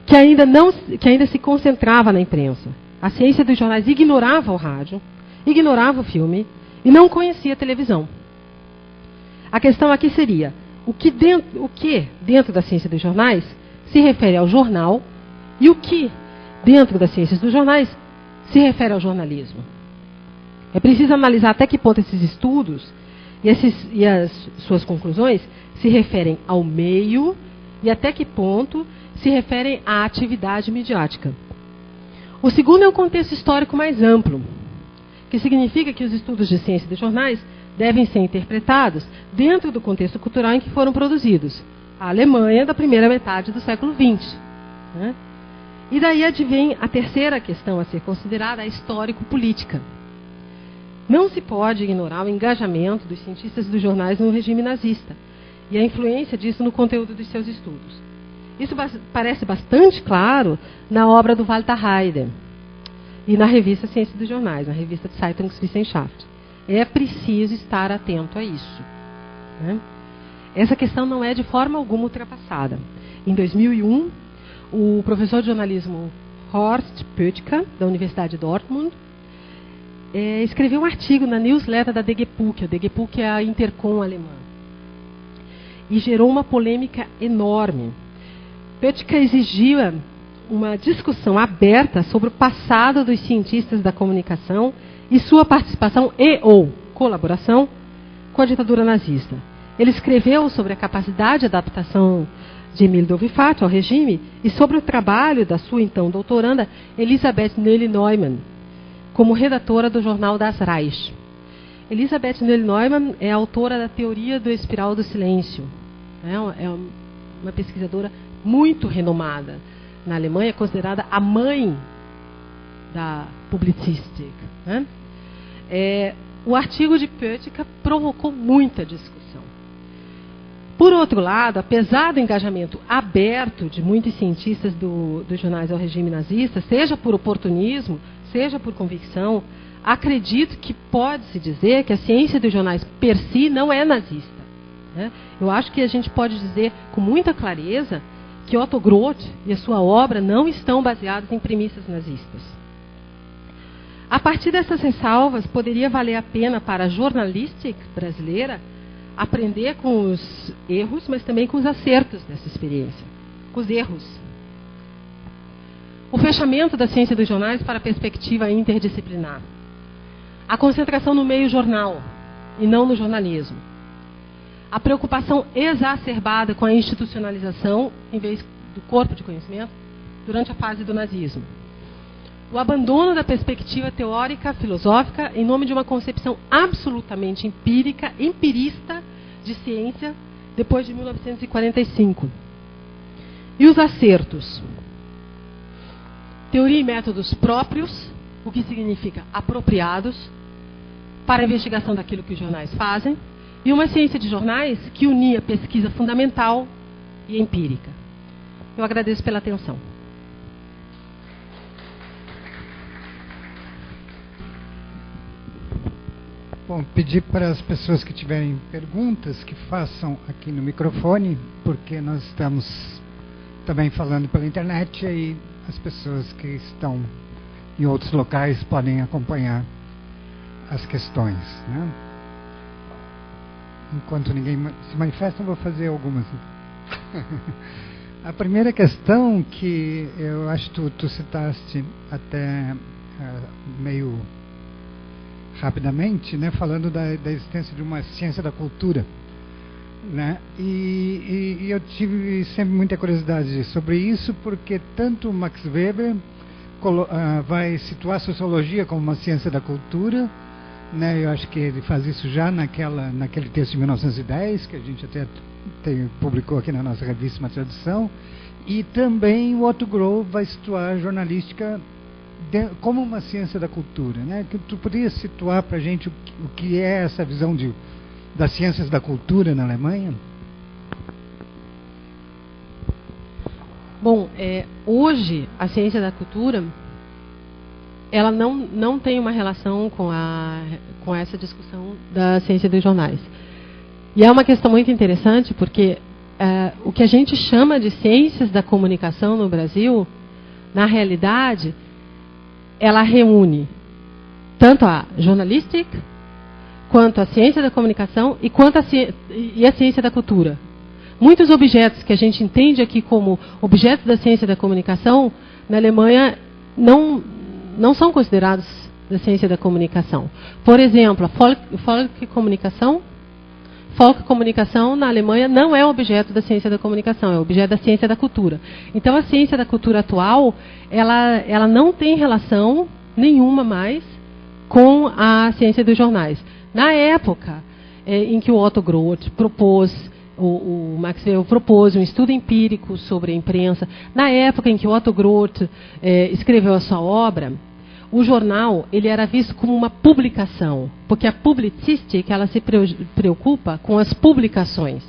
que ainda se concentrava na imprensa. A ciência dos jornais ignorava o rádio, ignorava o filme e não conhecia a televisão. A questão aqui seria, o que dentro da ciência dos jornais se refere ao jornal e o que dentro das ciências dos jornais se refere ao jornalismo. É preciso analisar até que ponto esses estudos e as suas conclusões se referem ao meio e até que ponto se referem à atividade midiática. O segundo é um contexto histórico mais amplo, que significa que os estudos de ciência dos jornais devem ser interpretados dentro do contexto cultural em que foram produzidos. A Alemanha da primeira metade do século XX. Né? E daí advém a terceira questão a ser considerada, a histórico-política. Não se pode ignorar o engajamento dos cientistas dos jornais no regime nazista e a influência disso no conteúdo dos seus estudos. Isso parece bastante claro na obra do Walter Heide e na revista Ciência dos Jornais, na revista Zeitungswissenschaft. É preciso estar atento a isso. Né? Essa questão não é de forma alguma ultrapassada. Em 2001, o professor de jornalismo Horst Pöttger, da Universidade de Dortmund, escreveu um artigo na newsletter da DGPUK. A DGPUK é a Intercom alemã. E gerou uma polêmica enorme. Pöttger exigia uma discussão aberta sobre o passado dos cientistas da comunicação e sua participação ou colaboração com a ditadura nazista. Ele escreveu sobre a capacidade de adaptação de Emile Dovifat ao regime e sobre o trabalho da sua então doutoranda Elisabeth Neely Neumann, como redatora do jornal Das Reich. Elizabeth Neil-Neumann é autora da teoria do espiral do silêncio. É uma pesquisadora muito renomada na Alemanha, considerada a mãe da publicistic. Né? O artigo de Pötticher provocou muita discussão. Por outro lado, apesar do engajamento aberto de muitos cientistas dos jornais ao regime nazista, seja por oportunismo, seja por convicção, acredito que pode-se dizer que a ciência dos jornais per si não é nazista. Né? Eu acho que a gente pode dizer com muita clareza que Otto Groth e a sua obra não estão baseados em premissas nazistas. A partir dessas ressalvas, poderia valer a pena para a jornalística brasileira aprender com os erros, mas também com os acertos dessa experiência. Com os erros. O fechamento da ciência dos jornais para a perspectiva interdisciplinar. A concentração no meio jornal e não no jornalismo. A preocupação exacerbada com a institucionalização, em vez do corpo de conhecimento, durante a fase do nazismo. O abandono da perspectiva teórica, filosófica, em nome de uma concepção absolutamente empirista de ciência, depois de 1945. E os acertos. Teoria e métodos próprios, o que significa apropriados, para a investigação daquilo que os jornais fazem, e uma ciência de jornais que unia pesquisa fundamental e empírica. Eu agradeço pela atenção. Bom, pedir para as pessoas que tiverem perguntas que façam aqui no microfone, porque nós estamos também falando pela internet e aí as pessoas que estão em outros locais podem acompanhar as questões. Né? Enquanto ninguém se manifesta, eu vou fazer algumas. A primeira questão que eu acho que tu citaste até meio rapidamente, né, falando da existência de uma ciência da cultura, né, e eu tive sempre muita curiosidade sobre isso, porque tanto Max Weber vai situar a sociologia como uma ciência da cultura, né, eu acho que ele faz isso já naquele texto de 1910, que a gente até publicou aqui na nossa revista uma tradução, e também o Otto Groth vai situar a jornalística como uma ciência da cultura, né? Que tu poderias situar para a gente o que é essa visão das ciências da cultura na Alemanha? Bom, hoje a ciência da cultura ela não tem uma relação com essa discussão da ciência dos jornais. E é uma questão muito interessante porque o que a gente chama de ciências da comunicação no Brasil, na realidade, ela reúne tanto a jornalística, quanto a ciência da comunicação e a ciência da cultura. Muitos objetos que a gente entende aqui como objetos da ciência da comunicação, na Alemanha não são considerados da ciência da comunicação. Por exemplo, a Volkskommunikation na Alemanha não é objeto da ciência da comunicação, é objeto da ciência da cultura. Então, a ciência da cultura atual, ela não tem relação nenhuma mais com a ciência dos jornais. Na época em que o Otto Groth propôs, o Max Weber propôs um estudo empírico sobre a imprensa, na época em que o Otto Groth escreveu a sua obra, o jornal ele era visto como uma publicação, porque a publicistic ela se preocupa com as publicações.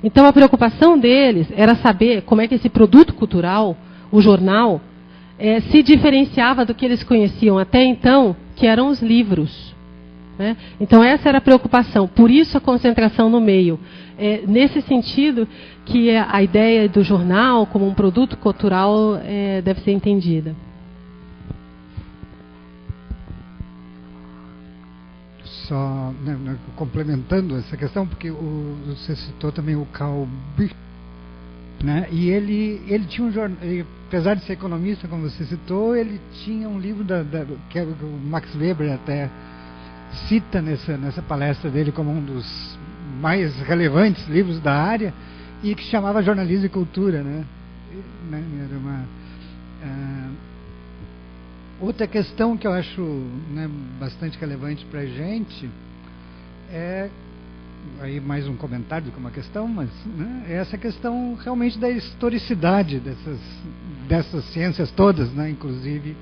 Então a preocupação deles era saber como é que esse produto cultural, o jornal, se diferenciava do que eles conheciam até então, que eram os livros. Né? Então essa era a preocupação, por isso a concentração no meio. Nesse sentido que a ideia do jornal como um produto cultural deve ser entendida. Só complementando essa questão, porque você citou também o Karl Büchner, né? E ele tinha um jornal, apesar de ser economista, como você citou, ele tinha um livro que o Max Weber até cita nessa palestra dele como um dos mais relevantes livros da área, e que chamava Jornalismo e Cultura, né? Era uma outra questão que eu acho, né, bastante relevante para a gente é aí mais um comentário do que uma questão, mas né, é essa questão realmente da historicidade dessas ciências todas, né, inclusive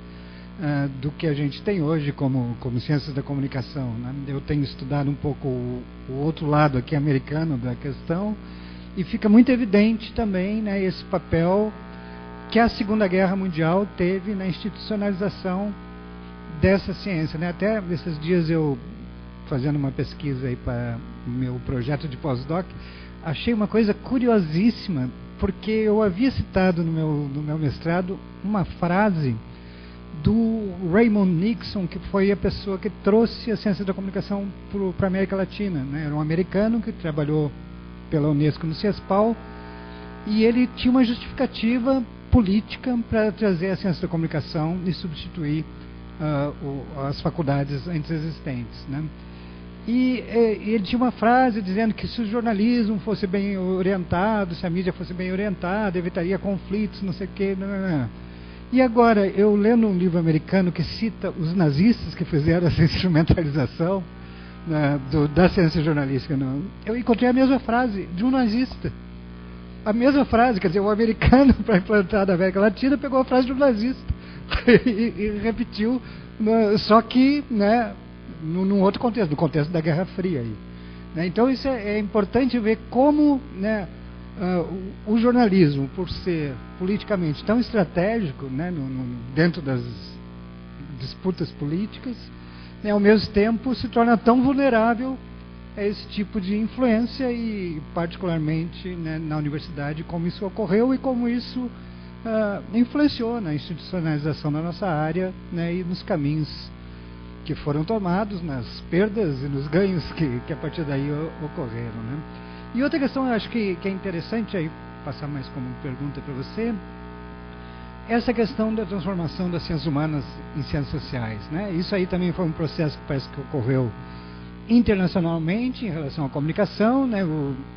do que a gente tem hoje como ciências da comunicação, né? Eu tenho estudado um pouco o outro lado aqui americano da questão, e fica muito evidente também, né, esse papel que a Segunda Guerra Mundial teve na institucionalização dessa ciência, né? Até esses dias eu, fazendo uma pesquisa aí para o meu projeto de pós-doc, achei uma coisa curiosíssima, porque eu havia citado no meu mestrado uma frase do Raymond Nixon, que foi a pessoa que trouxe a ciência da comunicação para a América Latina, né? Era um americano que trabalhou pela Unesco no CIESPAL, e ele tinha uma justificativa política para trazer a ciência da comunicação e substituir as faculdades antes existentes, né? E ele tinha uma frase dizendo que se o jornalismo fosse bem orientado, se a mídia fosse bem orientada, evitaria conflitos, não sei o quê. E agora, eu lendo um livro americano que cita os nazistas que fizeram essa instrumentalização da ciência jornalística, eu encontrei a mesma frase de um nazista. A mesma frase, quer dizer, o americano, para implantar na América Latina, pegou a frase de um nazista e repetiu, só que, né, num outro contexto, no contexto da Guerra Fria. Aí, né? Então, isso é importante ver como, né, o jornalismo, por ser politicamente tão estratégico, né, dentro das disputas políticas, né, ao mesmo tempo se torna tão vulnerável a esse tipo de influência, e particularmente, né, na universidade, como isso ocorreu e como isso influenciou na institucionalização da nossa área, né, e nos caminhos que foram tomados, nas perdas e nos ganhos que a partir daí ocorreram, né? E outra questão, eu acho que é interessante aí passar mais como pergunta para você, essa questão da transformação das ciências humanas em ciências sociais, né? Isso aí também foi um processo que parece que ocorreu internacionalmente em relação à comunicação, né?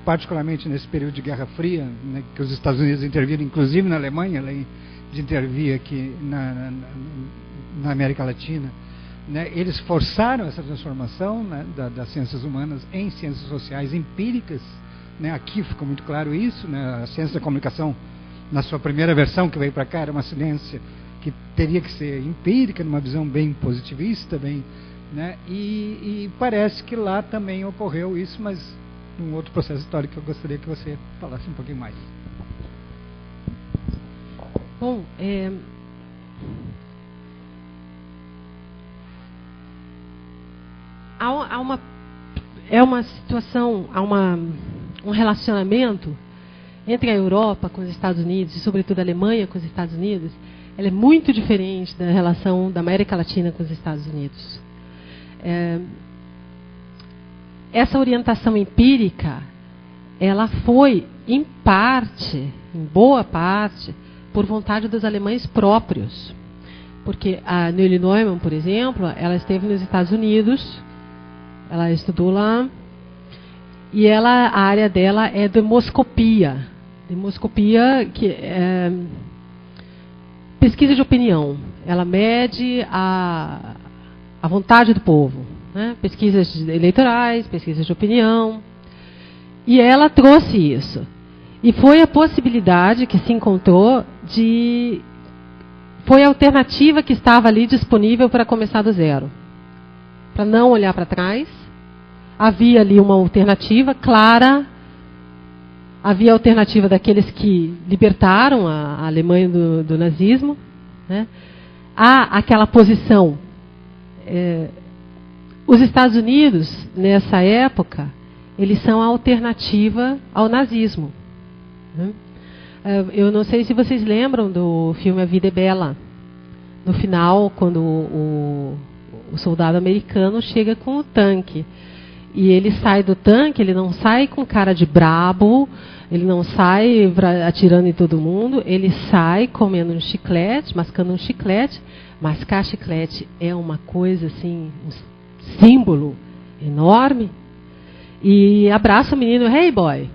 Particularmente nesse período de Guerra Fria, né, que os Estados Unidos interviram, inclusive na Alemanha, além de intervir aqui na América Latina, né? Eles forçaram essa transformação, né, das ciências humanas em ciências sociais empíricas, né? Aqui ficou muito claro isso, né? A ciência da comunicação, na sua primeira versão que veio para cá, era uma ciência que teria que ser empírica, numa visão bem positivista, né? E parece que lá também ocorreu isso, mas num outro processo histórico que eu gostaria que você falasse um pouquinho mais. Bom, há uma situação, há um relacionamento entre a Europa com os Estados Unidos, e sobretudo a Alemanha com os Estados Unidos. Ela é muito diferente da relação da América Latina com os Estados Unidos. Essa orientação empírica, ela foi, em boa parte, por vontade dos alemães próprios. Porque a Neely Neumann, por exemplo, ela esteve nos Estados Unidos, ela estudou lá, e a área dela é demoscopia. Demoscopia, que é pesquisa de opinião. Ela mede a vontade do povo, né? Pesquisas eleitorais, pesquisas de opinião. E ela trouxe isso. E foi a possibilidade que se encontrou foi a alternativa que estava ali disponível para começar do zero. Para não olhar para trás. Havia ali uma alternativa clara. Havia a alternativa daqueles que libertaram a Alemanha do nazismo, né? Há aquela posição. Os Estados Unidos, nessa época, eles são a alternativa ao nazismo, né? Eu não sei se vocês lembram do filme A Vida é Bela. No final, quando o soldado americano chega com o tanque. E ele sai do tanque, ele não sai com cara de brabo, ele não sai atirando em todo mundo, ele sai comendo um chiclete, mascando um chiclete. Mascar chiclete é uma coisa assim, um símbolo enorme. E abraça o menino, hey boy.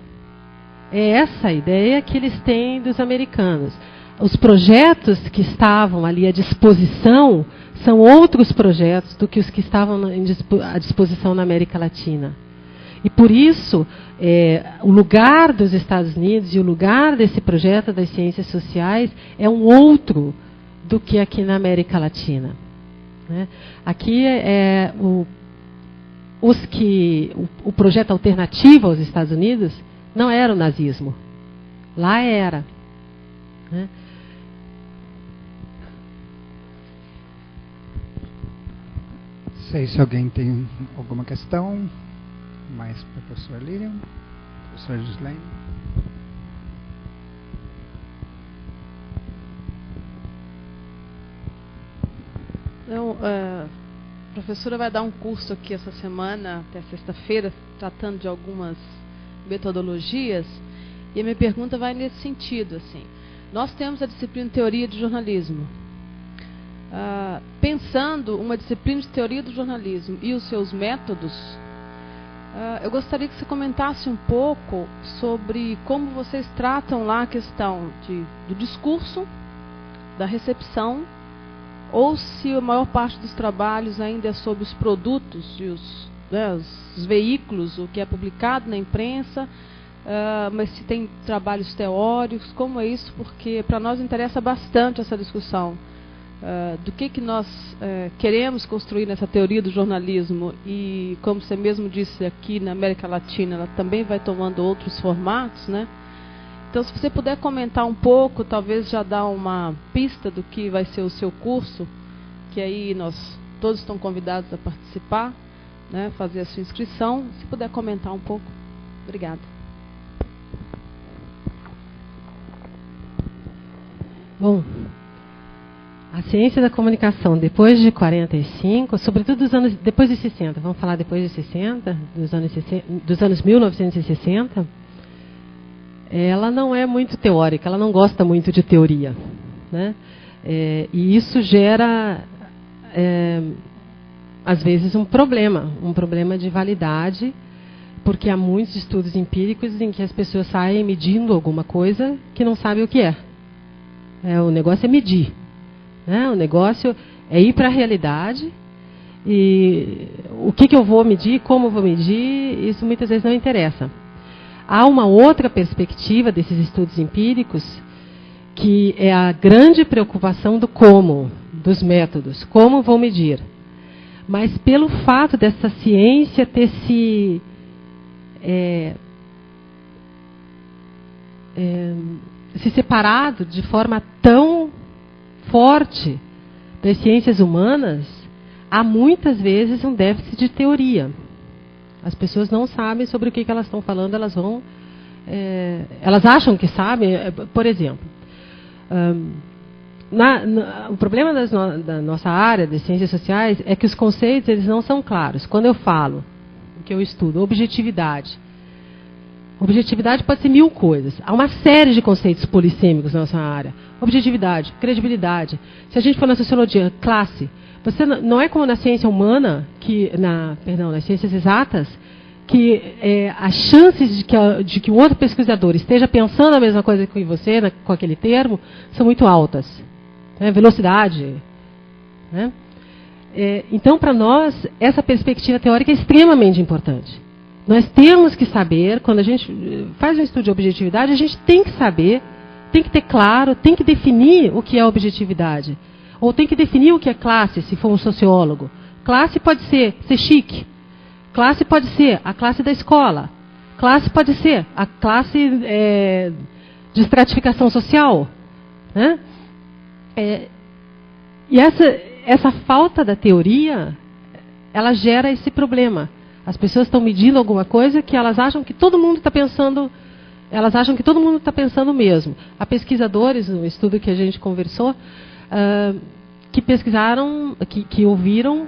É essa a ideia que eles têm dos americanos. os projetos que estavam ali à disposição são outros projetos do que os que estavam à disposição na América Latina. E por isso, o lugar dos Estados Unidos e o lugar desse projeto das ciências sociais é um outro do que aqui na América Latina. Né? Aqui o projeto alternativo aos Estados Unidos não era o nazismo. Lá era. Né? Não sei se alguém tem alguma questão mais para a professora Líria, professora Gislaine. Então, a professora vai dar um curso aqui essa semana, até sexta-feira, tratando de algumas metodologias, e a minha pergunta vai nesse sentido. Assim, nós temos a disciplina de Teoria de Jornalismo. Pensando uma disciplina de Teoria do Jornalismo e os seus métodos, eu gostaria que você comentasse um pouco sobre como vocês tratam lá a questão do discurso, da recepção, ou se a maior parte dos trabalhos ainda é sobre os produtos e os veículos, o que é publicado na imprensa, mas se tem trabalhos teóricos, como é isso? Porque para nós interessa bastante essa discussão do que nós queremos construir nessa teoria do jornalismo, e como você mesmo disse, aqui na América Latina ela também vai tomando outros formatos, né? Então, se você puder comentar um pouco, talvez já dar uma pista do que vai ser o seu curso, que aí todos estão convidados a participar, né, fazer a sua inscrição. Se puder comentar um pouco. Obrigada. Bom, a ciência da comunicação, depois de 45, sobretudo depois de 60, vamos falar depois de 60, dos anos 1960, ela não é muito teórica, ela não gosta muito de teoria. Né? E isso gera, às vezes, um problema de validade, porque há muitos estudos empíricos em que as pessoas saem medindo alguma coisa que não sabem o que é. O negócio é medir. Né? O negócio é ir para a realidade, e o que eu vou medir, como eu vou medir, isso muitas vezes não interessa. Há uma outra perspectiva desses estudos empíricos, que é a grande preocupação do como, dos métodos, como vou medir. Mas pelo fato dessa ciência ter se separado de forma tão forte das ciências humanas, há muitas vezes um déficit de teoria. As pessoas não sabem sobre o que elas estão falando, elas acham que sabem. Por exemplo, o problema da nossa área de ciências sociais é que os conceitos eles não são claros. Quando eu falo, o que eu estudo, objetividade pode ser 1000 coisas. Há uma série de conceitos polissêmicos na nossa área. Objetividade, credibilidade. Se a gente for na sociologia, classe. Você não é como na ciência humana, nas ciências exatas, que as chances de que um outro pesquisador esteja pensando a mesma coisa que você, com aquele termo, são muito altas. Velocidade. Né? Então, para nós, essa perspectiva teórica é extremamente importante. Nós temos que saber, quando a gente faz um estudo de objetividade, a gente tem que saber, tem que ter claro, tem que definir o que é objetividade. Ou tem que definir o que é classe, se for um sociólogo. Classe pode ser chique. Classe pode ser a classe da escola. Classe pode ser a classe de estratificação social. Né? E essa falta da teoria, ela gera esse problema. As pessoas estão medindo alguma coisa que elas acham que todo mundo está pensando. Elas acham que todo mundo está pensando o mesmo. Há pesquisadores, no estudo que a gente conversou, que pesquisaram, que ouviram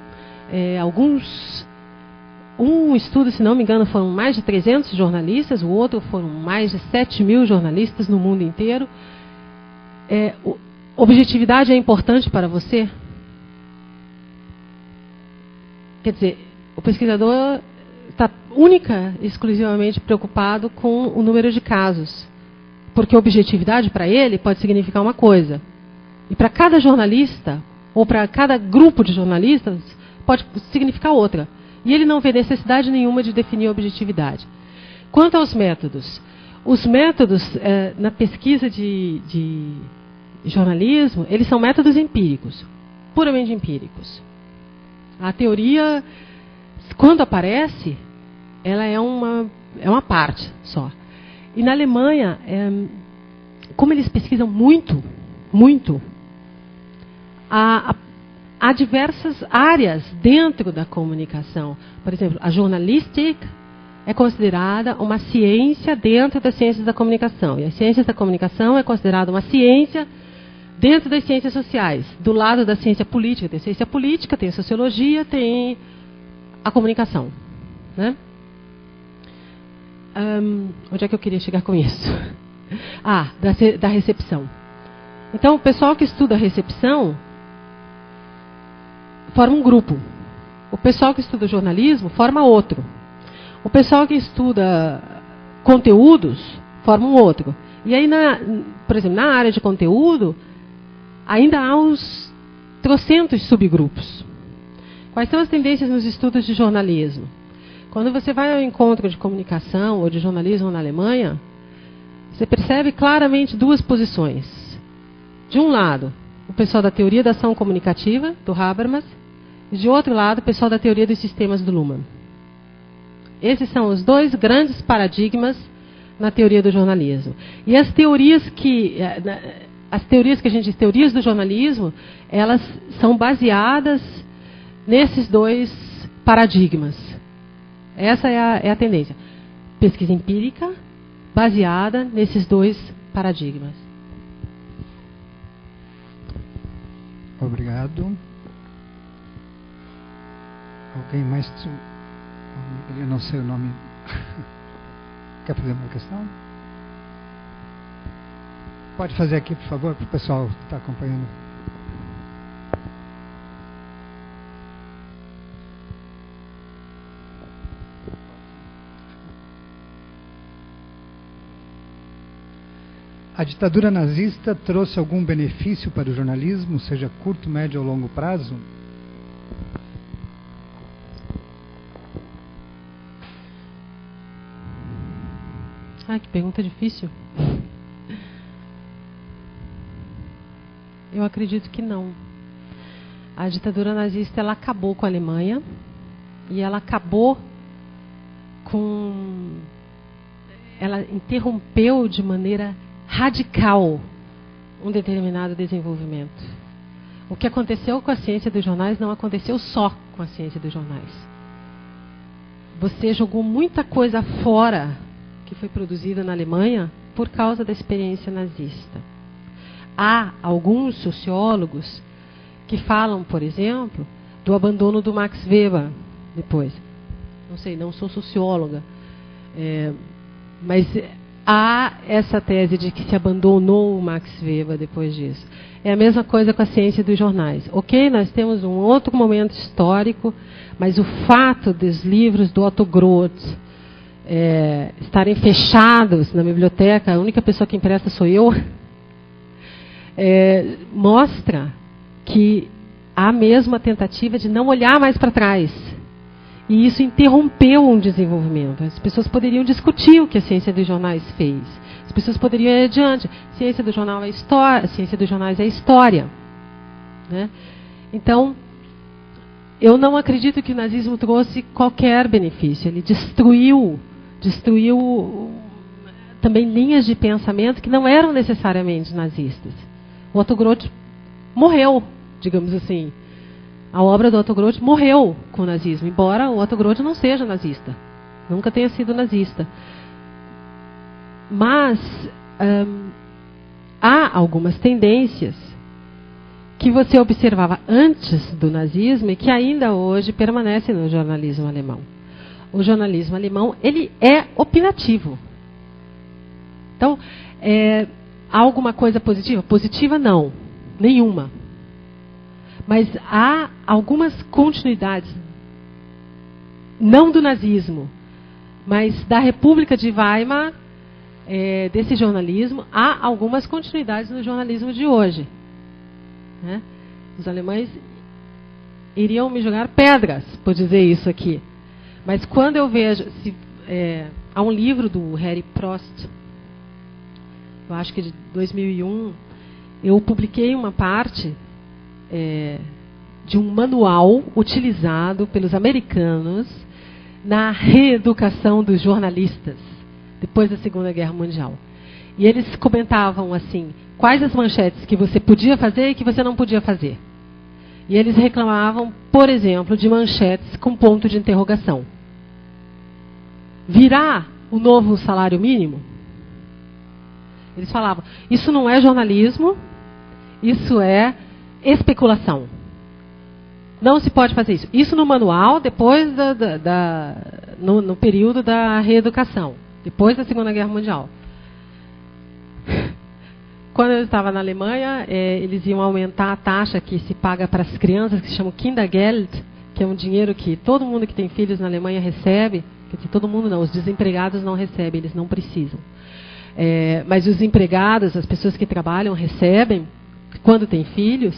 um estudo, se não me engano, foram mais de 300 jornalistas, o outro foram mais de 7.000 jornalistas no mundo inteiro. Objetividade é importante para você? Quer dizer, o pesquisador está exclusivamente preocupado com o número de casos. Porque objetividade para ele pode significar uma coisa. E para cada jornalista, ou para cada grupo de jornalistas, pode significar outra. E ele não vê necessidade nenhuma de definir objetividade. Quanto aos métodos, os métodos na pesquisa de jornalismo, eles são métodos empíricos, puramente empíricos. A teoria, quando aparece, ela é uma parte só. E na Alemanha, como eles pesquisam muito, há diversas áreas dentro da comunicação. Por exemplo, a jornalística é considerada uma ciência dentro das ciências da comunicação. E as ciências da comunicação é considerada uma ciência dentro das ciências sociais. Do lado da ciência política, tem a sociologia, tem a comunicação. Né? Onde é que eu queria chegar com isso? Da recepção. Então, o pessoal que estuda a recepção forma um grupo. O pessoal que estuda jornalismo forma outro. O pessoal que estuda conteúdos forma um outro. E aí, por exemplo, na área de conteúdo, ainda há uns trocentos subgrupos. Quais são as tendências nos estudos de jornalismo? Quando você vai ao encontro de comunicação ou de jornalismo na Alemanha, você percebe claramente duas posições. De um lado, o pessoal da teoria da ação comunicativa, do Habermas, e de outro lado, o pessoal da teoria dos sistemas do Luhmann. Esses são os dois grandes paradigmas na teoria do jornalismo. E as teorias que a gente diz teorias do jornalismo, elas são baseadas nesses dois paradigmas. Essa é a tendência. Pesquisa empírica baseada nesses dois paradigmas. Obrigado. Alguém mais? Eu não sei o nome. Quer fazer uma questão? Pode fazer aqui, por favor, para o pessoal que está acompanhando. A ditadura nazista trouxe algum benefício para o jornalismo, seja curto, médio ou longo prazo? Que pergunta difícil. Eu acredito que não. A ditadura nazista, ela acabou com a Alemanha e ela acabou com... Ela interrompeu de maneira radical um determinado desenvolvimento. O que aconteceu com a ciência dos jornais não aconteceu só com a ciência dos jornais. Você jogou muita coisa fora que foi produzida na Alemanha por causa da experiência nazista. Há alguns sociólogos que falam, por exemplo, do abandono do Max Weber depois. Não sei, não sou socióloga, mas há essa tese de que se abandonou o Max Weber depois disso. É a mesma coisa com a ciência dos jornais. Ok, nós temos um outro momento histórico, mas o fato dos livros do Otto Groth estarem fechados na biblioteca, a única pessoa que empresta sou eu, mostra que há mesmo a tentativa de não olhar mais para trás. E isso interrompeu um desenvolvimento. As pessoas poderiam discutir o que a ciência dos jornais fez. As pessoas poderiam ir adiante. A ciência do jornal é história, a ciência dos jornais é história. Né? Então, eu não acredito que o nazismo trouxe qualquer benefício. Ele destruiu também linhas de pensamento que não eram necessariamente nazistas. O Otto Groth morreu, digamos assim. A obra do Otto Groth morreu com o nazismo, embora o Otto Groth não seja nazista. Nunca tenha sido nazista. Mas há algumas tendências que você observava antes do nazismo e que ainda hoje permanecem no jornalismo alemão. O jornalismo alemão, ele é opinativo. Então, há alguma coisa positiva? Positiva não, nenhuma. Mas há algumas continuidades, não do nazismo, mas da República de Weimar desse jornalismo, há algumas continuidades no jornalismo de hoje. Né? Os alemães iriam me jogar pedras por dizer isso aqui. Mas quando eu vejo... há um livro do Harry Prost, eu acho que de 2001, eu publiquei uma parte de um manual utilizado pelos americanos na reeducação dos jornalistas depois da Segunda Guerra Mundial. E eles comentavam assim, quais as manchetes que você podia fazer e que você não podia fazer. E eles reclamavam, por exemplo, de manchetes com ponto de interrogação. Virá o novo salário mínimo? Eles falavam, isso não é jornalismo, isso é especulação. Não se pode fazer isso. Isso no manual, depois no período da reeducação, depois da Segunda Guerra Mundial. Quando eu estava na Alemanha, eles iam aumentar a taxa que se paga para as crianças, que se chama Kindergeld, que é um dinheiro que todo mundo que tem filhos na Alemanha recebe. Quer dizer, todo mundo não, os desempregados não recebem, eles não precisam. Mas os empregados, as pessoas que trabalham, recebem quando têm filhos.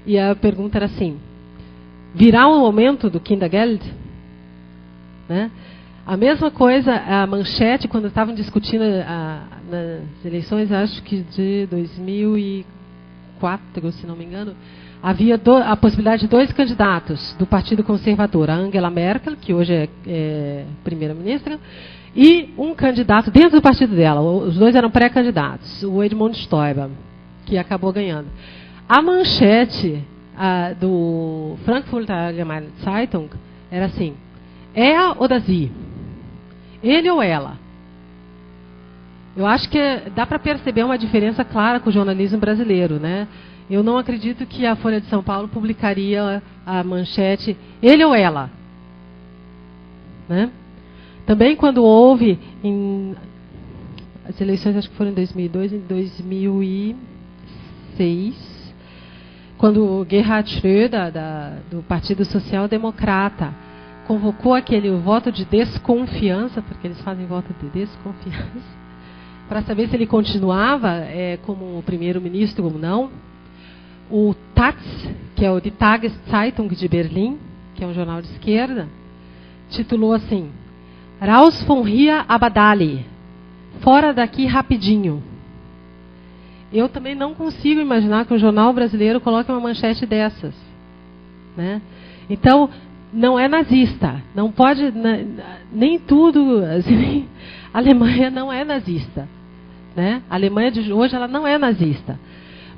E a pergunta era assim, virá um aumento do Kindergeld? Né? A mesma coisa, a manchete, quando estavam discutindo nas eleições, acho que de 2004, se não me engano, havia a possibilidade de 2 candidatos do Partido Conservador, a Angela Merkel, que hoje é primeira-ministra, e um candidato dentro do partido dela. Os 2 eram pré-candidatos, o Edmund Stoiber, que acabou ganhando. A manchete do Frankfurter Allgemeine Zeitung era assim, er oder sie? Ele ou ela? Eu acho que dá para perceber uma diferença clara com o jornalismo brasileiro, né? Eu não acredito que a Folha de São Paulo publicaria a manchete ele ou ela. Né? Também quando houve, as eleições acho que foram em 2002, em 2006, quando o Gerhard Schröder, do Partido Social Democrata, convocou aquele voto de desconfiança, porque eles fazem voto de desconfiança, para saber se ele continuava como primeiro-ministro ou não. O Taz, que é o Die Tageszeitung de Berlim, que é um jornal de esquerda, titulou assim, Raus von hier Abadali, fora daqui rapidinho. Eu também não consigo imaginar que um jornal brasileiro coloque uma manchete dessas. Né? Então, não é nazista, não pode, nem tudo, assim, a Alemanha não é nazista. Né? A Alemanha de hoje ela não é nazista.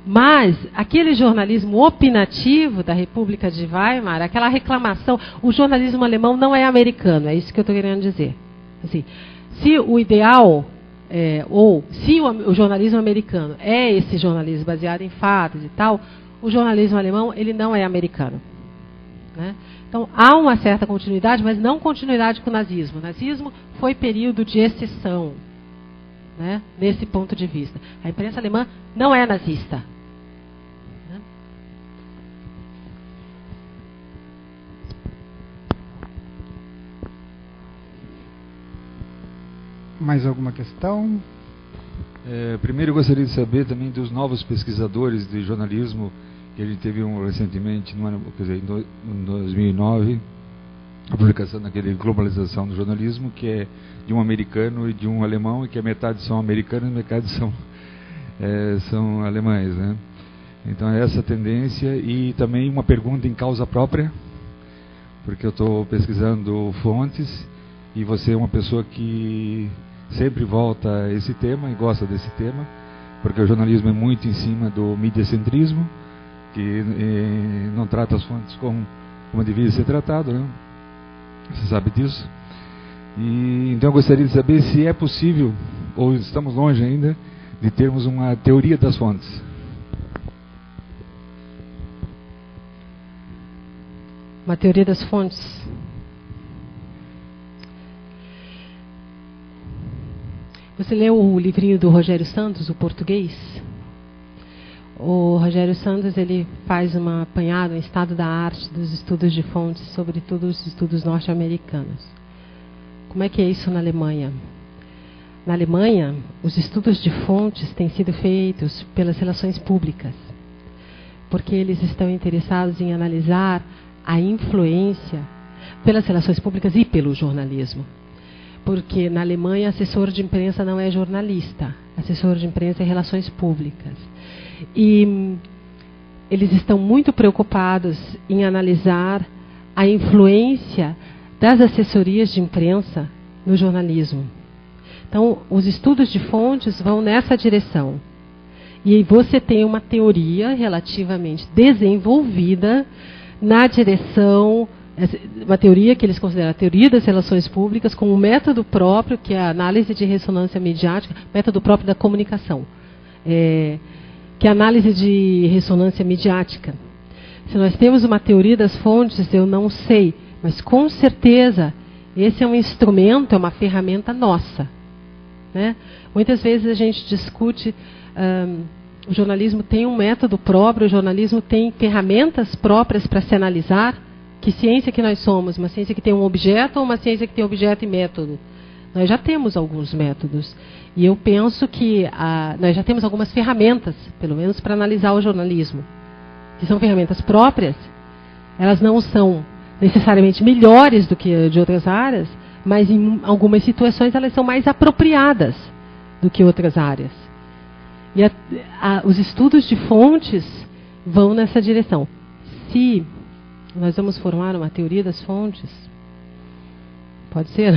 Mas aquele jornalismo opinativo da República de Weimar, aquela reclamação, o jornalismo alemão não é americano, é isso que eu estou querendo dizer. Assim, se o ideal, ou se o jornalismo americano é esse jornalismo baseado em fatos e tal, o jornalismo alemão ele não é americano. Né? Então há uma certa continuidade, mas não continuidade com o nazismo. O nazismo foi período de exceção. Né? Nesse ponto de vista. A imprensa alemã não é nazista. Né? Mais alguma questão? Primeiro eu gostaria de saber também dos novos pesquisadores de jornalismo, que a gente teve recentemente, em 2009, a publicação daquele Globalização do Jornalismo, que é de um americano e de um alemão, e que a metade são americanos e a metade são alemães. Né? Então é essa tendência, e também uma pergunta em causa própria, porque eu estou pesquisando fontes, e você é uma pessoa que sempre volta a esse tema e gosta desse tema, porque o jornalismo é muito em cima do mediacentrismo, que não trata as fontes como devia ser tratado, né? Você sabe disso? E então eu gostaria de saber se é possível, ou estamos longe ainda, de termos uma teoria das fontes. Uma teoria das fontes. Você leu o livrinho do Rogério Santos, o português? O Rogério Santos ele faz uma apanhada, um estado da arte dos estudos de fontes, sobretudo os estudos norte-americanos. Como é que é isso na Alemanha? na Alemanha, os estudos de fontes têm sido feitos pelas relações públicas, porque eles estão interessados em analisar a influência pelas relações públicas e pelo jornalismo. Porque na Alemanha, assessor de imprensa não é jornalista, assessor de imprensa é relações públicas. E eles estão muito preocupados em analisar a influência das assessorias de imprensa no jornalismo. Então, os estudos de fontes vão nessa direção. E aí você tem uma teoria relativamente desenvolvida na direção, uma teoria que eles consideram a teoria das relações públicas, com um método próprio, que é a análise de ressonância midiática, método próprio da comunicação, que é a análise de ressonância midiática. Se nós temos uma teoria das fontes, eu não sei, mas com certeza esse é um instrumento, é uma ferramenta nossa. Né? Muitas vezes a gente discute, o jornalismo tem um método próprio, o jornalismo tem ferramentas próprias para se analisar. Que ciência que nós somos? Uma ciência que tem um objeto ou uma ciência que tem objeto e método? Nós já temos alguns métodos. E eu penso que nós já temos algumas ferramentas, pelo menos para analisar o jornalismo, que são ferramentas próprias. Elas não são necessariamente melhores do que de outras áreas, mas em algumas situações elas são mais apropriadas do que outras áreas. E os estudos de fontes vão nessa direção. Se nós vamos formar uma teoria das fontes, pode ser?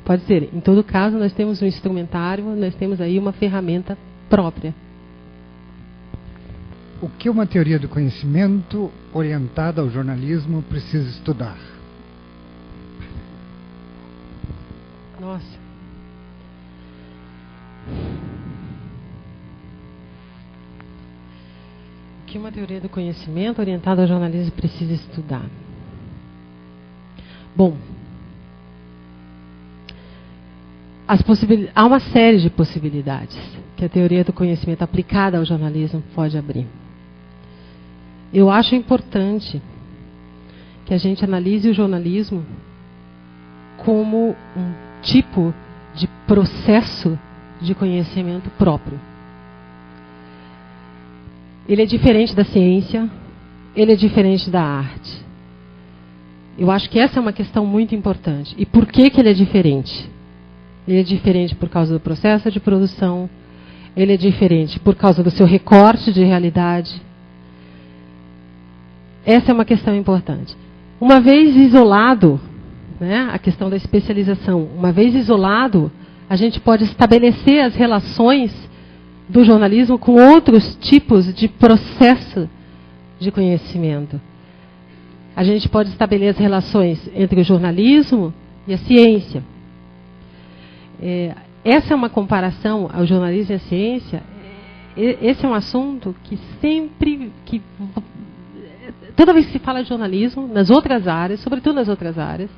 Pode ser. Em todo caso, nós temos um instrumentário, nós temos aí uma ferramenta própria. O que uma teoria do conhecimento orientada ao jornalismo precisa estudar? Nossa. O que uma teoria do conhecimento orientada ao jornalismo precisa estudar? Bom, há uma série de possibilidades que a teoria do conhecimento aplicada ao jornalismo pode abrir. Eu acho importante que a gente analise o jornalismo como um tipo de processo de conhecimento próprio. Ele é diferente da ciência, ele é diferente da arte. Eu acho que essa é uma questão muito importante. E por que ele é diferente? Ele é diferente por causa do processo de produção, ele é diferente por causa do seu recorte de realidade. Essa é uma questão importante. Uma vez isolado, né, a questão da especialização, uma vez isolado, a gente pode estabelecer as relações do jornalismo com outros tipos de processo de conhecimento. A gente pode estabelecer as relações entre o jornalismo e a ciência. Essa é uma comparação ao jornalismo e à ciência. Esse é um assunto que toda vez que se fala de jornalismo, nas outras áreas, sobretudo nas outras áreas,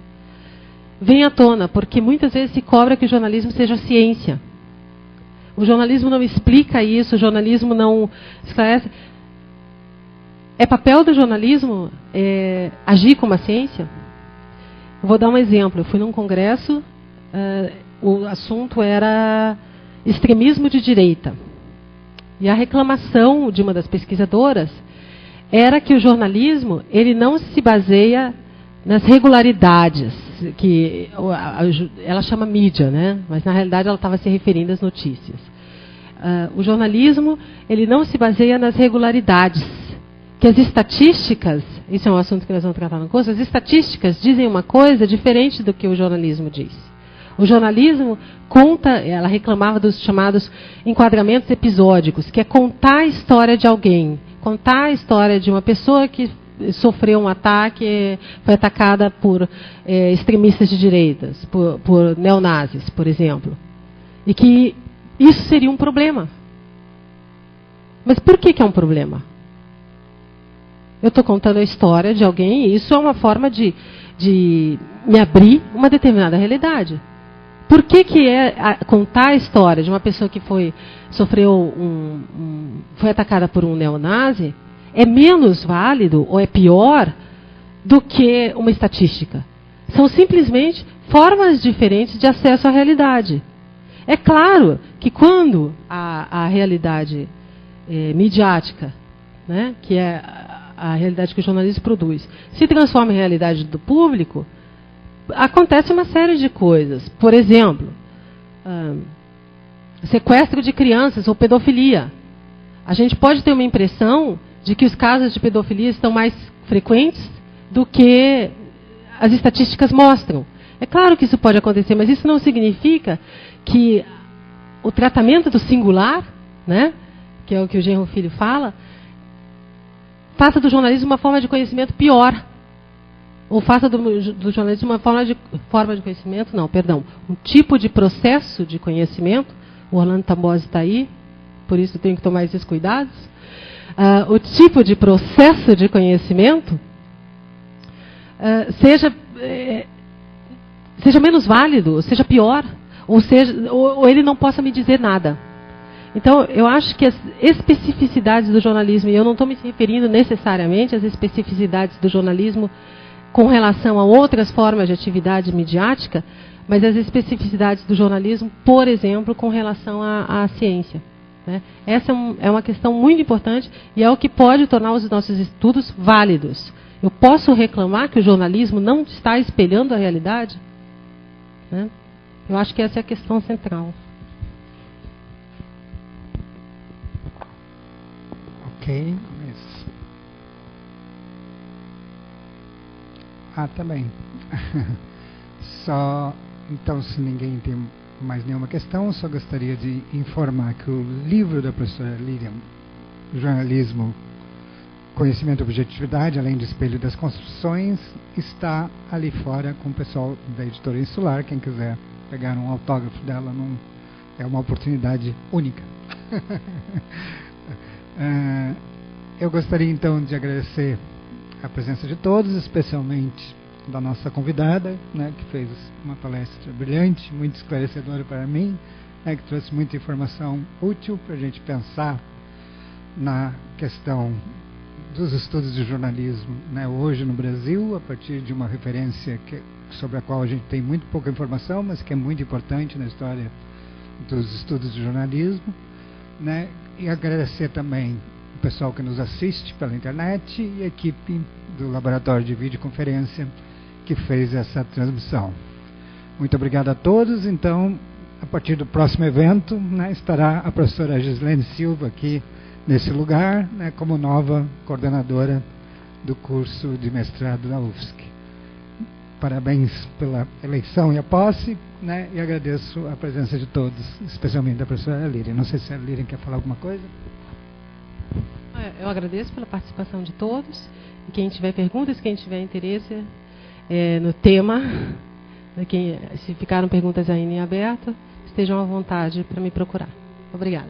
vem à tona, porque muitas vezes se cobra que o jornalismo seja ciência. O jornalismo não explica isso, o jornalismo não esclarece. É papel do jornalismo agir como a ciência? Eu vou dar um exemplo. Eu fui num congresso, o assunto era extremismo de direita. E a reclamação de uma das pesquisadoras era que o jornalismo ele não se baseia nas regularidades, que ela chama mídia, né? Mas na realidade ela estava se referindo às notícias. O jornalismo ele não se baseia nas regularidades, que as estatísticas, isso é um assunto que nós vamos tratar no curso, as estatísticas dizem uma coisa diferente do que o jornalismo diz. O jornalismo conta, ela reclamava dos chamados enquadramentos episódicos, que é contar a história de alguém, contar a história de uma pessoa que sofreu um ataque, foi atacada por extremistas de direitas, por neonazis, por exemplo. E que isso seria um problema. Mas por que é um problema? Eu estou contando a história de alguém e isso é uma forma de me abrir uma determinada realidade. Por que contar a história de uma pessoa que foi atacada por um neonazi é menos válido ou é pior do que uma estatística? São simplesmente formas diferentes de acesso à realidade. É claro que quando a realidade midiática, né, que é a realidade que o jornalismo produz, se transforma em realidade do público, acontece uma série de coisas. Por exemplo, sequestro de crianças ou pedofilia. A gente pode ter uma impressão de que os casos de pedofilia estão mais frequentes do que as estatísticas mostram. É claro que isso pode acontecer, mas isso não significa que o tratamento do singular, né, que é o que o Genro Filho fala, faça do jornalismo uma forma de conhecimento pior. Ou faça do jornalismo uma forma de conhecimento, não, perdão, um tipo de processo de conhecimento. O Orlando Tambosi está aí, por isso tenho que tomar esses cuidados. O tipo de processo de conhecimento seja menos válido, seja pior, ou ele não possa me dizer nada. Então, eu acho que as especificidades do jornalismo, e eu não estou me referindo necessariamente às especificidades do jornalismo com relação a outras formas de atividade midiática, mas as especificidades do jornalismo, por exemplo, com relação à ciência. Né? Essa é uma questão muito importante e é o que pode tornar os nossos estudos válidos. Eu posso reclamar que o jornalismo não está espelhando a realidade? Né? Eu acho que essa é a questão central. Ok. Tá bem. Só, então, se ninguém tem mais nenhuma questão, só gostaria de informar que o livro da professora Lilian, Jornalismo, Conhecimento e Objetividade, além do Espelho das Construções, está ali fora com o pessoal da Editora Insular. Quem quiser pegar um autógrafo dela, é uma oportunidade única. Eu gostaria então de agradecer a presença de todos, especialmente da nossa convidada, né, que fez uma palestra brilhante, muito esclarecedora para mim, né, que trouxe muita informação útil para a gente pensar na questão dos estudos de jornalismo, né, hoje no Brasil, a partir de uma referência sobre a qual a gente tem muito pouca informação, mas que é muito importante na história dos estudos de jornalismo, né, e agradecer também o pessoal que nos assiste pela internet e a equipe do Laboratório de Videoconferência que fez essa transmissão. Muito obrigado a todos. Então, a partir do próximo evento, né, estará a professora Gislene Silva aqui nesse lugar, né, como nova coordenadora do curso de mestrado da UFSC. Parabéns pela eleição e a posse, né, e agradeço a presença de todos, especialmente da professora Lilian. Não sei se a Lilian quer falar alguma coisa. Eu agradeço pela participação de todos. E quem tiver perguntas, quem tiver interesse no tema, se ficaram perguntas ainda em aberto, estejam à vontade para me procurar. Obrigada.